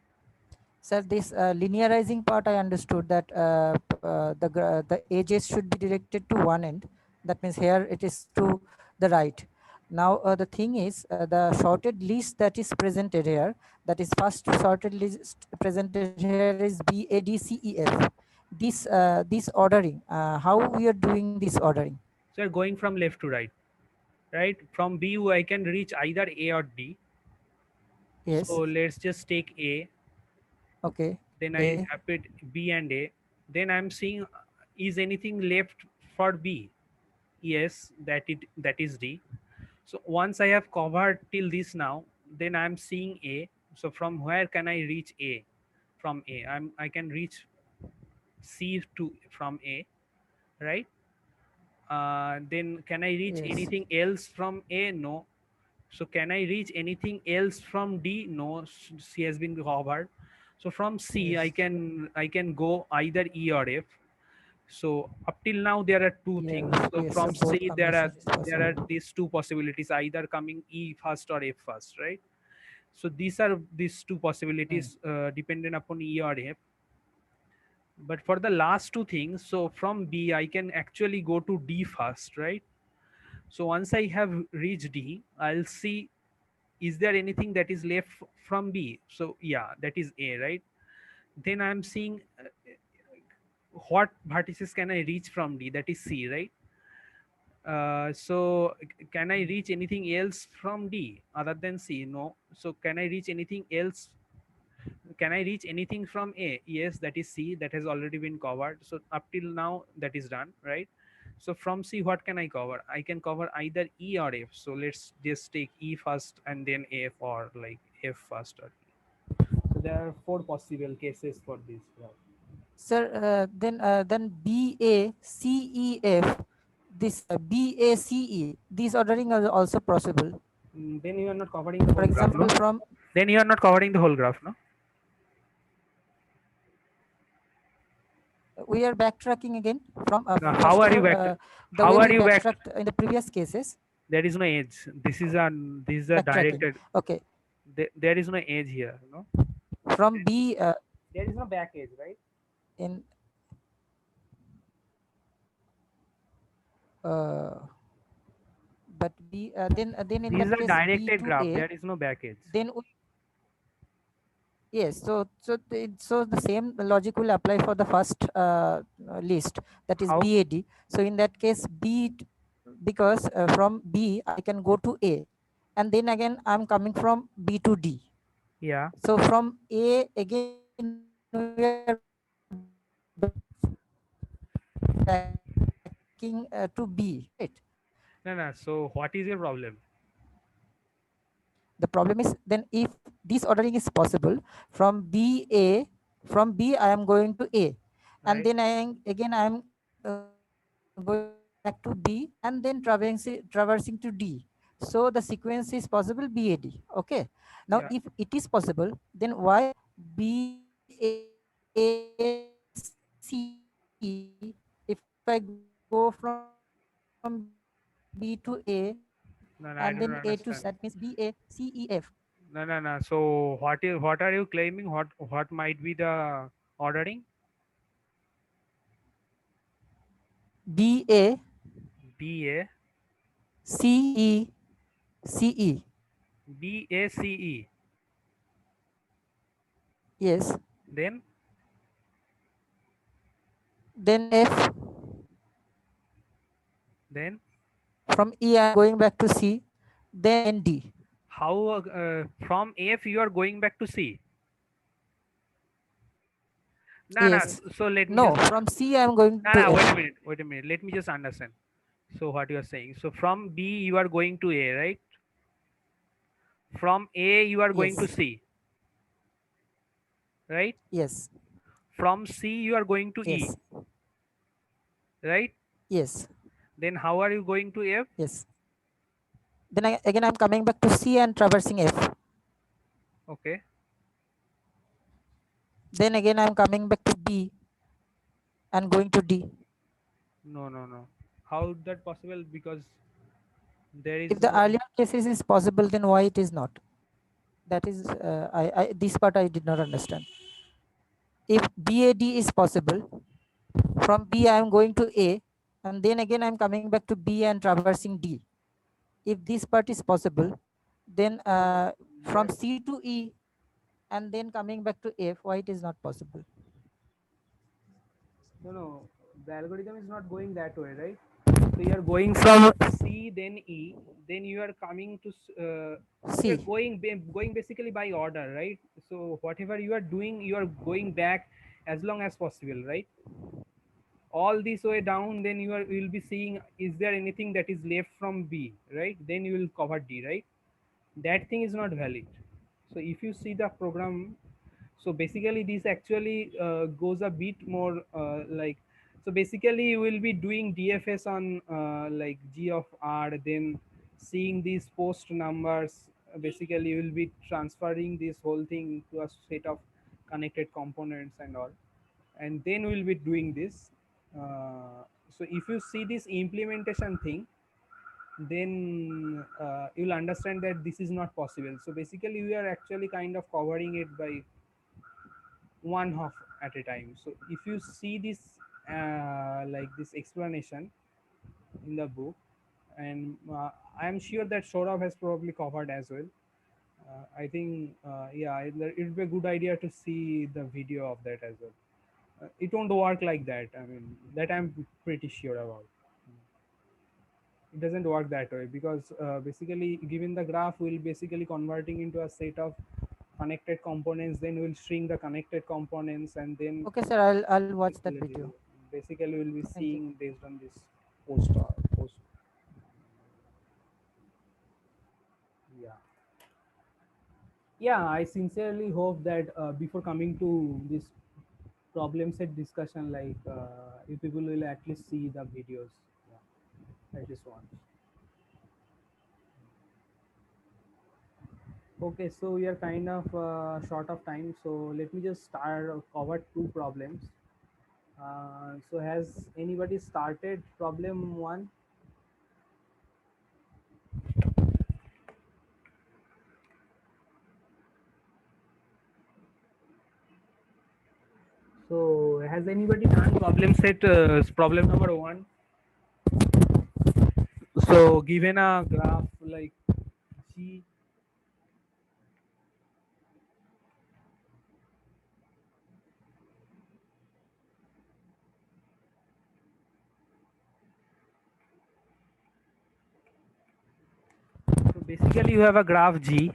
Sir, this linearizing part I understood that the edges should be directed to one end. That means here it is to the right. Now the thing is the sorted list that is presented here, that is first sorted list presented here is BADCEF. This ordering, how we are doing this ordering? So you're going from left to right, right? From B, I can reach either A or D. So Yes. let's just take A. Okay. Then I A. have it B and A. Then I'm seeing is anything left for B? Yes, that is D. So once I have covered till this now, then I'm seeing A. So from where can I reach A? From A, I can reach C to from A, right? Then can I reach Yes. anything else from A? No. So can I reach anything else from D? No. C has been covered. So from C, I Yes. can go either E or F. So up till now there are two things. Yeah. So Yes. Sir, from both C combinations is there are possible. these two possibilities, either coming E first or F first, right? So these are these two Hmm. possibilities dependent upon E or F. But for the last two things, so from B I can actually go to D first, right? So once I have reached D, I'll see is there anything that is left from B. So yeah, that is A, right? Then I'm seeing what vertices can I reach from D, that is C, right? So can I reach anything else from D other than C? No. So can I reach anything else? Can I reach anything from A? Yes, that is C, that has already been covered. So up till now that is done, right? So from C, what can I cover? I can cover either E or F. So let's just take E first and then F, or like F first. Or so there are 4 possible cases for this graph. Sir, then B A C E F, this B A C E, these ordering are also possible. Then you are not covering the For whole graph, example, no? from Then you are not covering the whole graph, no? we are backtracking again from Now, first how are of you all, back? the How way are we you back? backtracked in the previous cases. There is no edge. This is a Backtracking. directed. Okay. There is no edge here, no? From B There is no back edge, right? in but B then in This is that a case B directed to graph. A, There is no back edge. then we, yes, so the same logic will apply for the first list, that is How? BAD. So in that case because from B I can go to A, and then again I'm coming from B to D. Yeah. So from A again we are backing to B, right? No. So what is your problem? The problem is, then if this ordering is possible, from B I am going to A, and Right. then again I am going back to B, and then traversing to D. So the sequence is possible BAD. Okay. Now Yeah. if it is possible, then why BAC, if I go from B to A No, and I then don't A to C, understand. that means BACEF. No. So what are you claiming? What might be the ordering? BACECE. BACE. Yes. Then Then F. then From E I am going back to C. Then D. how from F you are going back to C? No. Yes. So let me No, just. from C I am going to No. F. Wait a minute. Let me just understand. So what you are saying? So from B you are going to A, right? From A you are going to Yes. C, right? Yes. From C you are going to E, Yes. right? Yes. Then how are you going to F? Yes. Then again I'm coming back to C and traversing F. Okay. Then again I'm coming back to B and going to D. No. How is that possible? Because there is If the no. earlier cases is possible, then why it is not? That is I this part I did not understand. If BAD is possible, from B I am going to A, and then again I'm coming back to B and traversing D. If this part is possible, then from C to E and then coming back to F, why it is not possible? No. The algorithm is not going that way, right? So you are going from C, then E, then you are coming to. You are C. going basically by order, right? So whatever you are doing, you are going back as long as possible, right? All this way down, then you will be seeing, is there anything that is left from B, right? Then you will cover D, right? That thing is not valid. So if you see the program, so basically this actually goes a bit more like, so basically you will be doing DFS on like G of R, then seeing these post numbers. Basically you will be transferring this whole thing to a set of connected components and all, and then we'll be doing this. So if you see this implementation thing, then you'll understand that this is not possible. So basically we are actually kind of covering it by one half at a time. So if you see this like this explanation in the book, and I am sure that Saurabh has probably covered as well. I think yeah, it would be a good idea to see the video of that as well. It won't work like that. I mean, that I'm pretty sure about. It doesn't work that way, because basically given the graph, we'll basically converting into a set of connected components, then we'll string the connected components, and then Okay, sir. I'll watch that calculate video. it. Basically we'll be Thank you. seeing based on this post. Yeah. Yeah, I sincerely hope that before coming to this problem set discussion, like you people will at least see the videos. Yeah, I just want. Okay, so we are kind of short of time, so let me just start cover two problems. So has anybody started problem one? So has anybody done problem set problem number one? So given a graph like G, so basically you have a graph G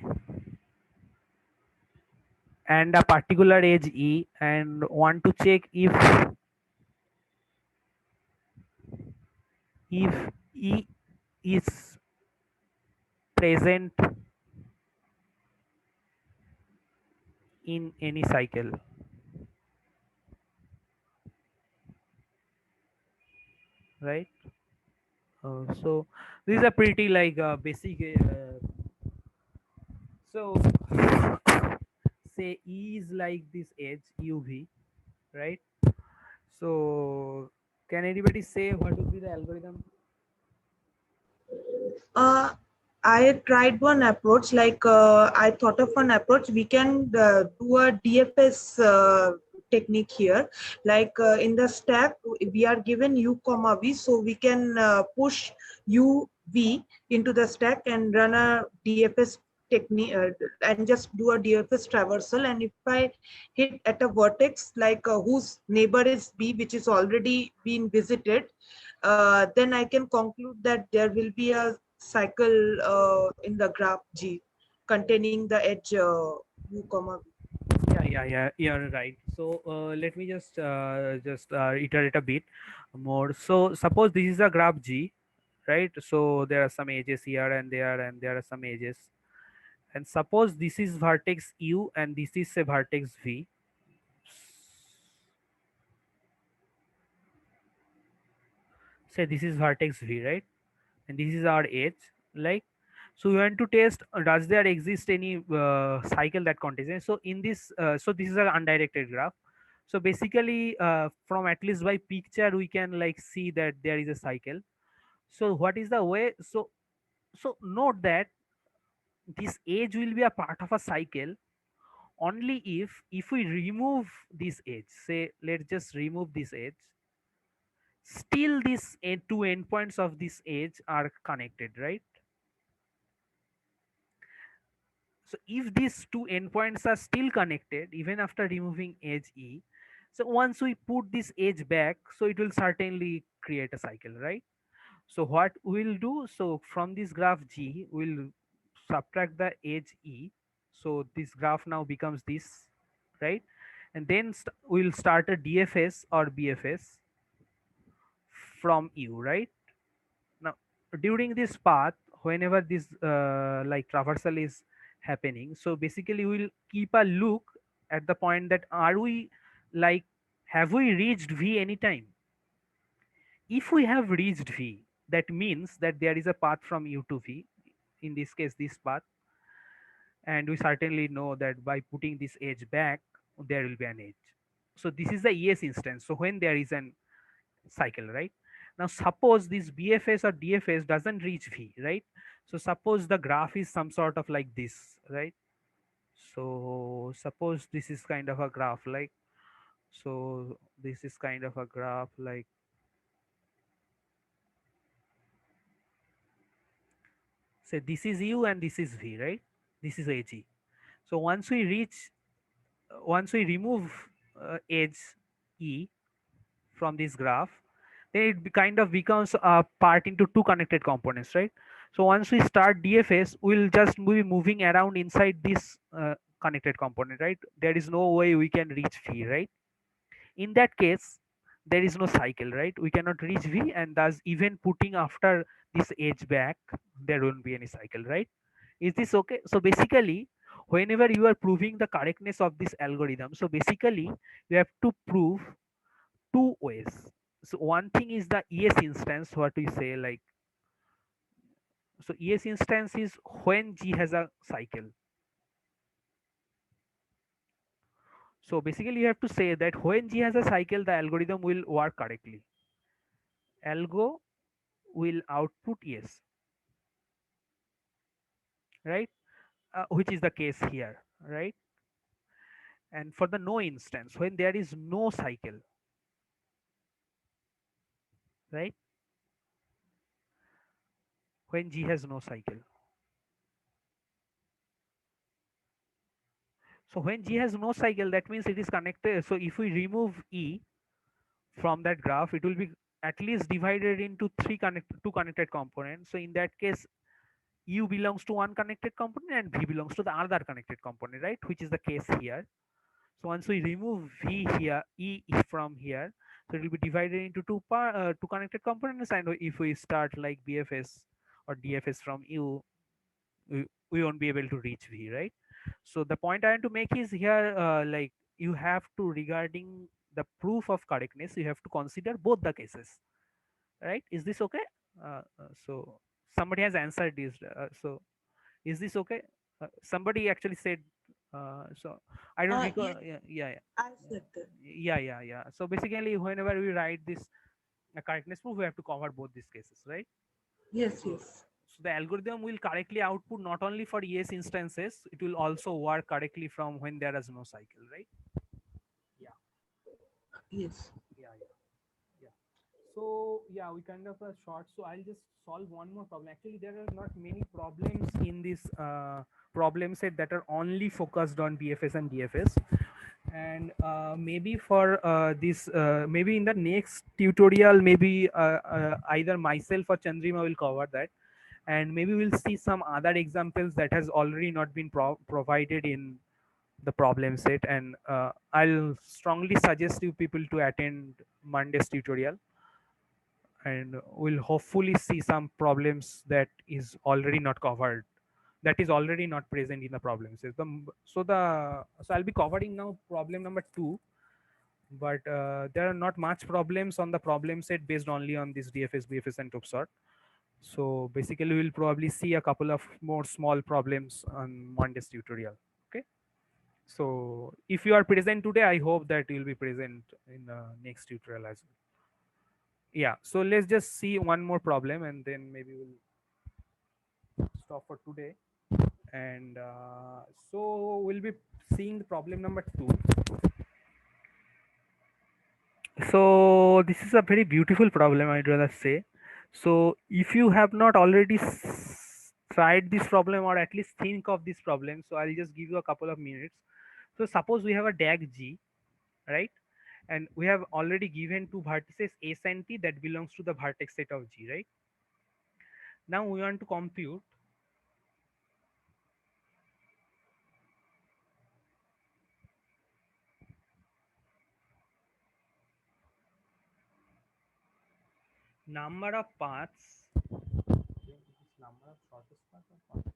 and a particular edge E, and want to check if E is present in any cycle, right? So this is a pretty like basic. So say E is like this edge UV, right? So can anybody say what would be the algorithm? Uh, I tried one approach, like I thought of one approach. We can do a DFS technique here. Like in the stack, we are given U comma V, so we can push U V into the stack and run a DFS technique and just do a DFS traversal. And if I hit at a vertex like whose neighbor is B, which is already been visited, then I can conclude that there will be a cycle in the graph G containing the edge U comma V. Yeah, you're right. So let me just iterate a bit more. So suppose this is a graph G, right? So there are some edges here and there, and there are some edges. And suppose this is vertex U and this is a vertex V. Say this is vertex V, right? And this is our edge. Like, so we want to test does there exist any cycle that contains. So in this, so this is an undirected graph. So basically, from at least by picture, we can like see that there is a cycle. So what is the way? So note that this edge will be a part of a cycle only if we remove this edge. Say let's just remove this edge. Still, these two endpoints of this edge are connected, right? So if these two endpoints are still connected even after removing edge E, so once we put this edge back, so it will certainly create a cycle, right? So what we'll do, so from this graph G, we'll subtract the edge E. So this graph now becomes this, right? And then we'll start a DFS or BFS from U, right? Now, during this path, whenever this like traversal is happening, so basically we'll keep a look at the point that are we like, have we reached V anytime? If we have reached V, that means that there is a path from U to V, in this case this path, and we certainly know that by putting this edge back there will be an edge. So this is the ES instance, so when there is an cycle, right? Now suppose this BFS or DFS doesn't reach V, right? So suppose the graph is some sort of like this, right? So suppose this is kind of a graph like, so this is kind of a graph like, say this is U and this is V, right? This is AG. So once we reach, once we remove edge E from this graph, then it kind of becomes a part into two connected components, right? So once we start DFS, we'll just be moving around inside this connected component, right? There is no way we can reach V, right? In that case, there is no cycle, right? We cannot reach V, and thus even putting after this edge back, there won't be any cycle, right? Is this okay? So basically, whenever you are proving the correctness of this algorithm, so basically you have to prove two ways. So one thing is the ES instance, what we say, like, so ES instance is when G has a cycle. So basically you have to say that when G has a cycle, the algorithm will work correctly. Algo will output yes, right? Which is the case here, right? And for the no instance, when there is no cycle, right? When G has no cycle. So when G has no cycle, that means it is connected. So if we remove E from that graph, it will be at least divided into two connected components. So in that case, U belongs to one connected component and V belongs to the other connected component, right? Which is the case here. So once we remove V here, E from here, so it will be divided into two connected components. And if we start like BFS or DFS from U, we won't be able to reach V, right? So the point I want to make is here, like you have to, regarding the proof of correctness, you have to consider both the cases, right? Is this okay? So somebody has answered this. So is this okay? Somebody actually said. So I don't recall. Yeah, Yeah. I said that. Yeah. So basically, whenever we write this correctness proof, we have to cover both these cases, right? Yes, So, yes. so the algorithm will correctly output not only for ES instances, it will also work correctly from when there is no cycle, right? Yeah. Yes. Yeah. So yeah, we kind of a short. So I'll just solve one more problem. Actually, there are not many problems in this problem set that are only focused on BFS and DFS. And maybe for this, maybe in the next tutorial, maybe either myself or Chandrima will cover that. And maybe we'll see some other examples that has already not been provided in the problem set. And I'll strongly suggest you people to attend Monday's tutorial, and we'll hopefully see some problems that is already not covered, that is already not present in the problem set. So I'll be covering now problem number 2, but there are not much problems on the problem set based only on this DFS, BFS, and TOPSOT. So basically, we'll probably see a couple of more small problems on Monday's tutorial. Okay. So if you are present today, I hope that you'll be present in the next tutorial as well. Yeah. So let's just see one more problem, and then maybe we'll stop for today. And so we'll be seeing the problem number 2. So this is a very beautiful problem, I'd rather say. So if you have not already tried this problem, or at least think of this problem, so I'll just give you a couple of minutes. So suppose we have a DAG G, right? And we have already given two vertices S and T that belongs to the vertex set of G, right? Now we want to compute number of paths. Number of shortest path or path?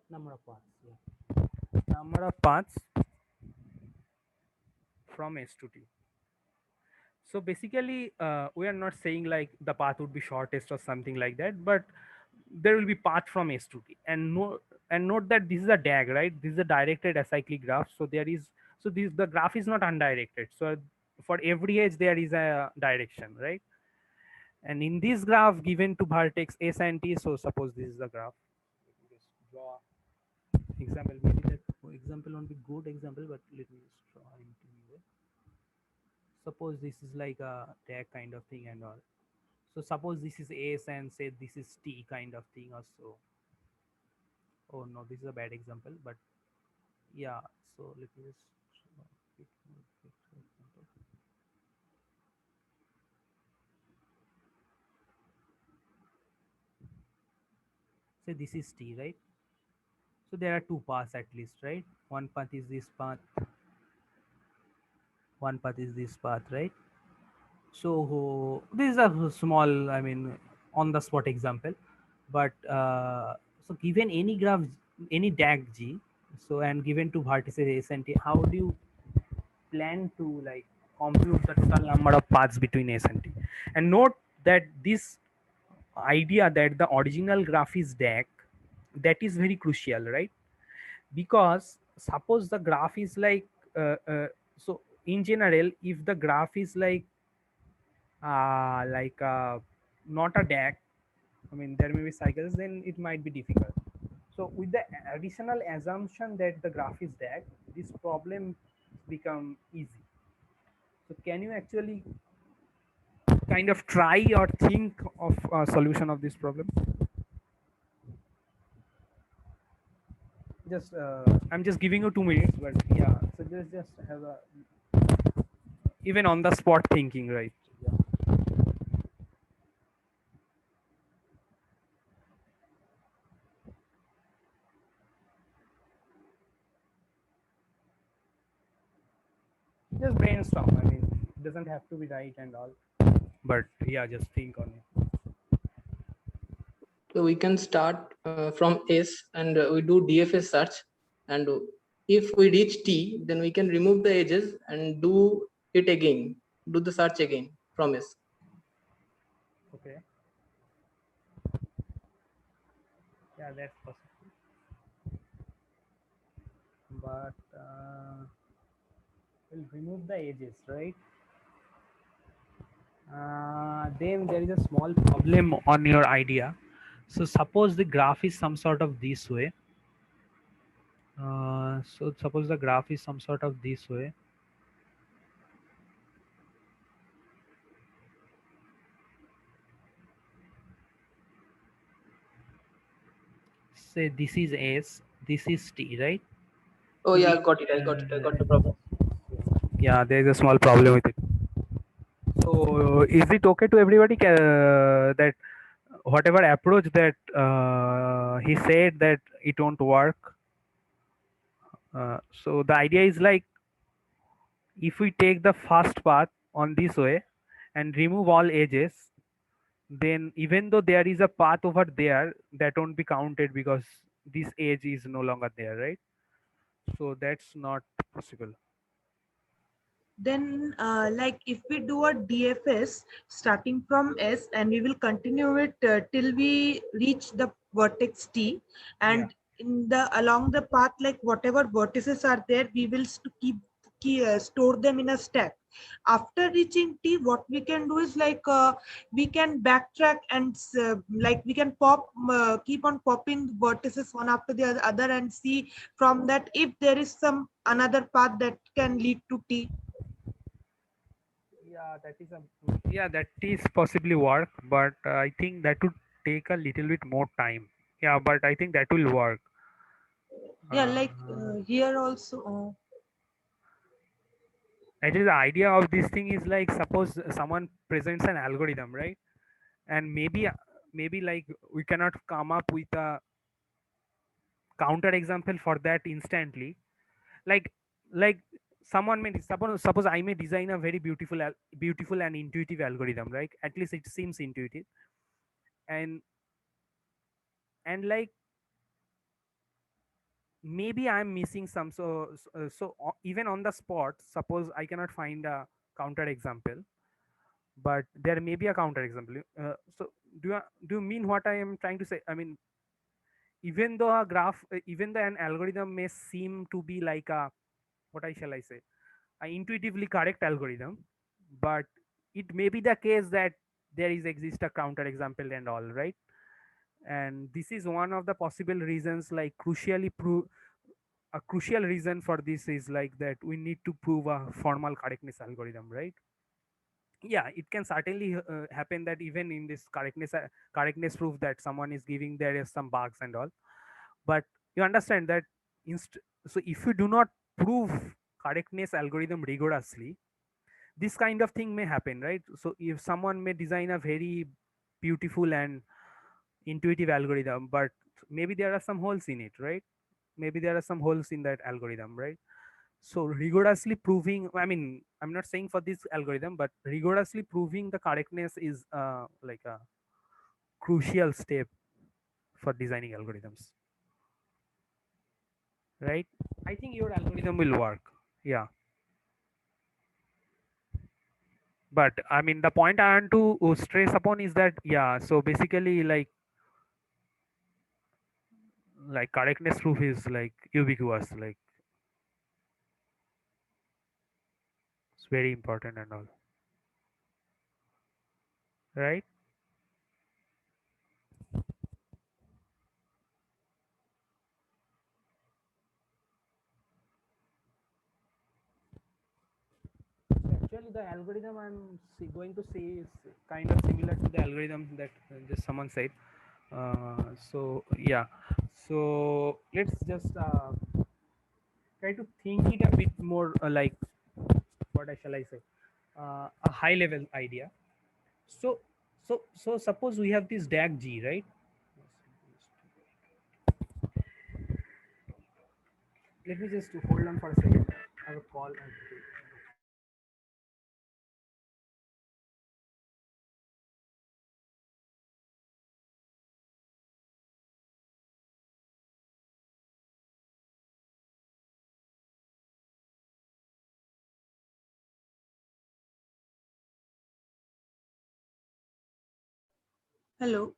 Number of paths, yeah. Number of paths from S to T. So basically, we are not saying like the path would be shortest or something like that, but there will be path from S to T. And note that this is a DAG, right? This is a directed acyclic graph. So there is, so this, the graph is not undirected. So for every edge there is a direction, right? And in this graph given to vertex S and T, so suppose this is the graph. Let me just draw example. Maybe that example won't be good example, but let me just draw it anyway. Suppose this is like a tag kind of thing and all. So suppose this is S and say this is T kind of thing also. Oh no, this is a bad example, but yeah. So let me just say this is T, right? So there are two paths at least, right? One path is this path, one path is this path, right? So this is a small, I mean, on the spot example, but so given any graph, any DAG G, so and given two vertices S and T, how do you plan to like compute the total number of paths between S and T? And note that this idea that the original graph is DAG, that is very crucial, right? Because suppose the graph is like so in general, if the graph is like not a DAG, I mean there may be cycles, then it might be difficult. So with the additional assumption that the graph is DAG, this problem become easy. So can you actually kind of try or think of a solution of this problem? Just I'm just giving you 2 minutes, but yeah, so just have a even on the spot thinking, right? Yeah. Just brainstorm. I mean, it doesn't have to be right and all, but yeah, just think on it. So we can start from S and we do DFS search, and if we reach T, then we can remove the edges and do it again, do the search again from S. Okay. Yeah, that's possible. But we'll remove the edges, right? Then there is a small problem on your idea. So suppose the graph is some sort of this way. So suppose the graph is some sort of this way. Say this is S, this is T, right? Oh yeah, got it. I got it. I got the problem. Yeah, there is a small problem with it. So is it okay to everybody that whatever approach that he said that it won't work? So the idea is like, if we take the first path on this way and remove all edges, then even though there is a path over there, that won't be counted because this edge is no longer there, right? So that's not possible. Then like if we do a DFS starting from S and we will continue it till we reach the vertex T, and in the along the path, like whatever vertices are there, we will store them in a stack. After reaching T, what we can do is like we can backtrack and like we can keep on popping vertices one after the other and see from that if there is some another path that can lead to T. That is possibly work, but I think that would take a little bit more time. Yeah, but I think that will work. Yeah, like here also. Actually, the idea of this thing is like, suppose someone presents an algorithm, right? And maybe like we cannot come up with a counter example for that instantly. Like someone may suppose I may design a very beautiful and intuitive algorithm, right? At least it seems intuitive, and like maybe I'm missing some. So even on the spot, suppose I cannot find a counter example, but there may be a counter example. So do you mean what I am trying to say? I mean, even though a graph, even though an algorithm may seem to be like a, what shall I say, an intuitively correct algorithm, but it may be the case that there exists a counter example and all, right? And this is one of the possible reasons, like a crucial reason for this is like that we need to prove a formal correctness algorithm, right? Yeah, it can certainly happen that even in this correctness proof that someone is giving, there is some bugs and all, but you understand that so if you do not prove correctness algorithm rigorously, this kind of thing may happen, right? So if someone may design a very beautiful and intuitive algorithm, but maybe there are some holes in it, right? Maybe there are some holes in that algorithm, right? So rigorously proving, I mean, I'm not saying for this algorithm, but rigorously proving the correctness is like a crucial step for designing algorithms, right? I think your algorithm will work. Yeah. But I mean, the point I want to stress upon is that, yeah, so basically like correctness proof is like ubiquitous, like it's very important and all, right? Actually, the algorithm going to say is kind of similar to the algorithm that just someone said. So yeah, so let's just try to think it a bit more like, what shall I say, a high level idea. So so suppose we have this DAG G, right? Let me just hold on for a second. I have a call. Hello.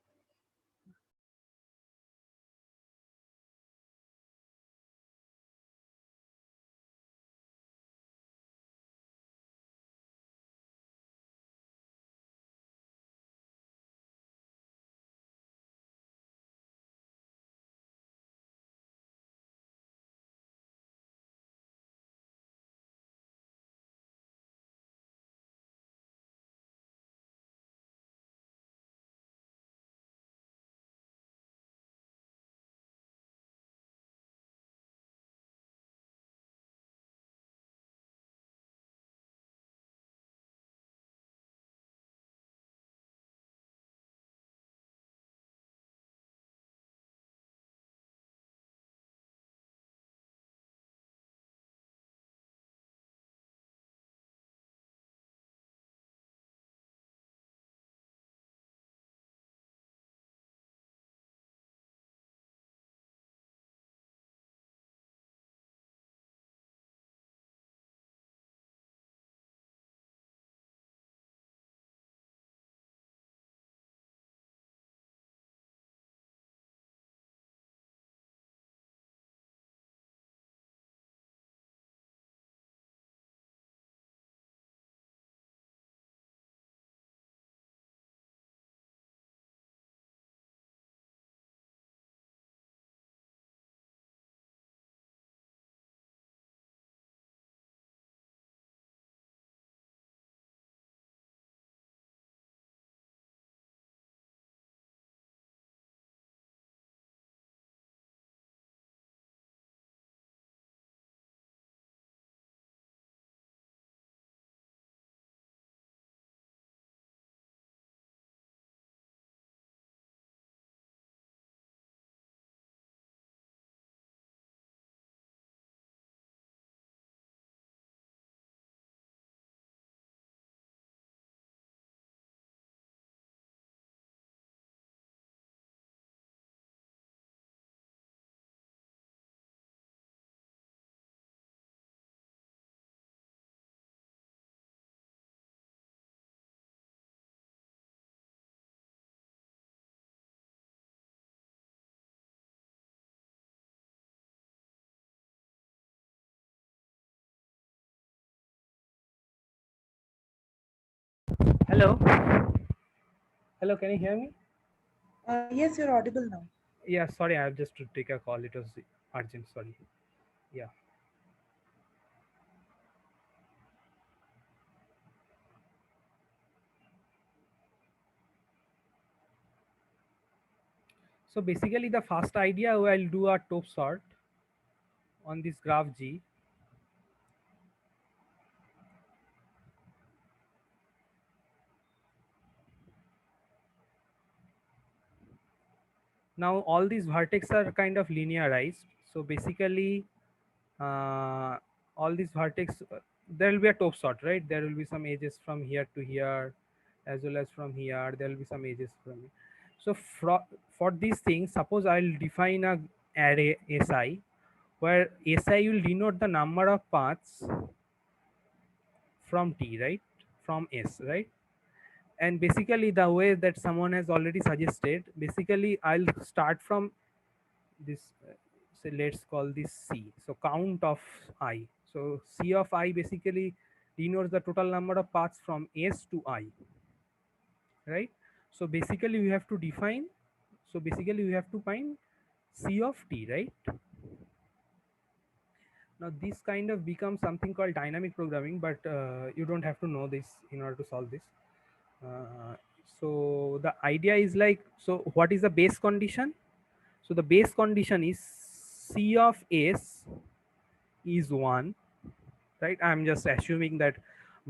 Hello. Hello, can you hear me? Yes, you're audible now. Yeah, sorry, I have just to take a call. It was urgent. Sorry. Yeah. So basically, the first idea, we'll do a top sort on this graph G. Now all these vertex are kind of linearized. So basically, all these vertex, there will be a top sort, right? There will be some edges from here to here, as well as from here. There will be some edges from here. So for these things, suppose I'll define a array Si, where Si will denote the number of paths from T, right? From S, right? And basically the way that someone has already suggested, basically I'll start from this, say let's call this C. So count of I. So C of I basically denotes the total number of paths from S to I, right? So basically we have to define, so basically we have to find C of T, right? Now this kind of becomes something called dynamic programming, but you don't have to know this in order to solve this. So the idea is like, so what is the base condition? So the base condition is C of S is 1, right? I'm just assuming that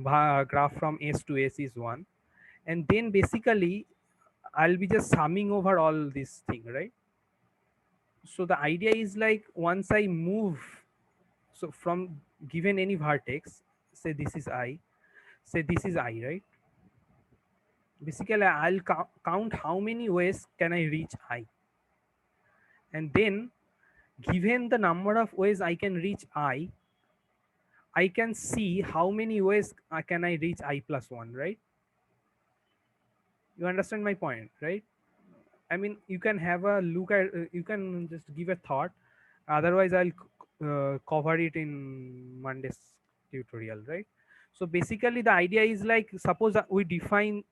graph from S to S is 1. And then basically I'll be just summing over all this thing, right? So the idea is like, once I move, so from given any vertex, say this is I, say this is I, right? Basically I'll count how many ways can I reach I. And then given the number of ways I can reach I can see how many ways can I reach I plus 1, right? You understand my point, right? I mean, you can have a look at, you can just give a thought. Otherwise, I'll cover it in Monday's tutorial, right? So basically, the idea is like, suppose we define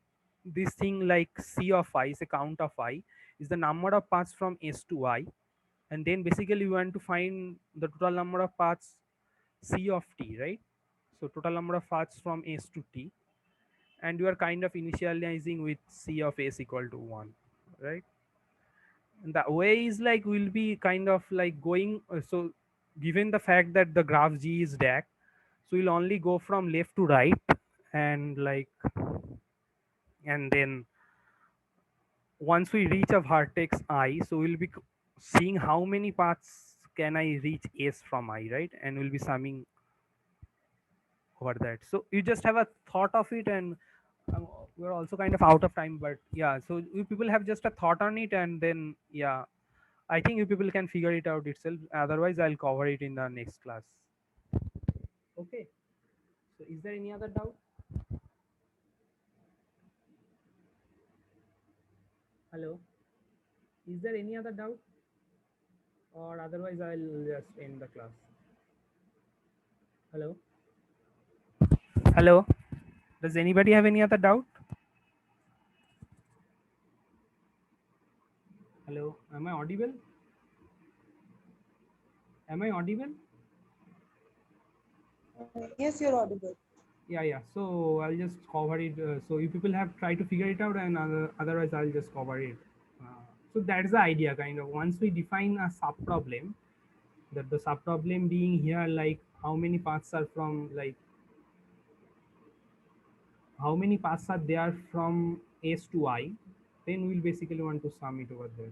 this thing like C of I, is a count of I, is the number of paths from S to I. And then basically, we want to find the total number of paths C of T, right? So total number of paths from S to T. And you are kind of initializing with C of S equal to 1, right? And the way is like, we'll be kind of like going, so given the fact that the graph G is DAC, so we'll only go from left to right, and like, and then once we reach a vertex I, so we'll be seeing how many paths can I reach S from I, right? And we'll be summing over that. So you just have a thought of it, and we're also kind of out of time, but yeah, so you people have just a thought on it, and then yeah, I think you people can figure it out itself. Otherwise, I'll cover it in the next class. Okay. So is there any other doubt? Hello? Is there any other doubt? Or otherwise, I'll just end the class. Hello? Hello? Does anybody have any other doubt? Hello? Am I audible? Am I audible? Yes, you're audible. Yeah. So I'll just cover it. So you people have tried to figure it out, and otherwise I'll just cover it. So that's the idea, kind of. Once we define a subproblem, that the subproblem being here, like how many paths are from, like how many paths are there from S to I, then we'll basically want to sum it over there.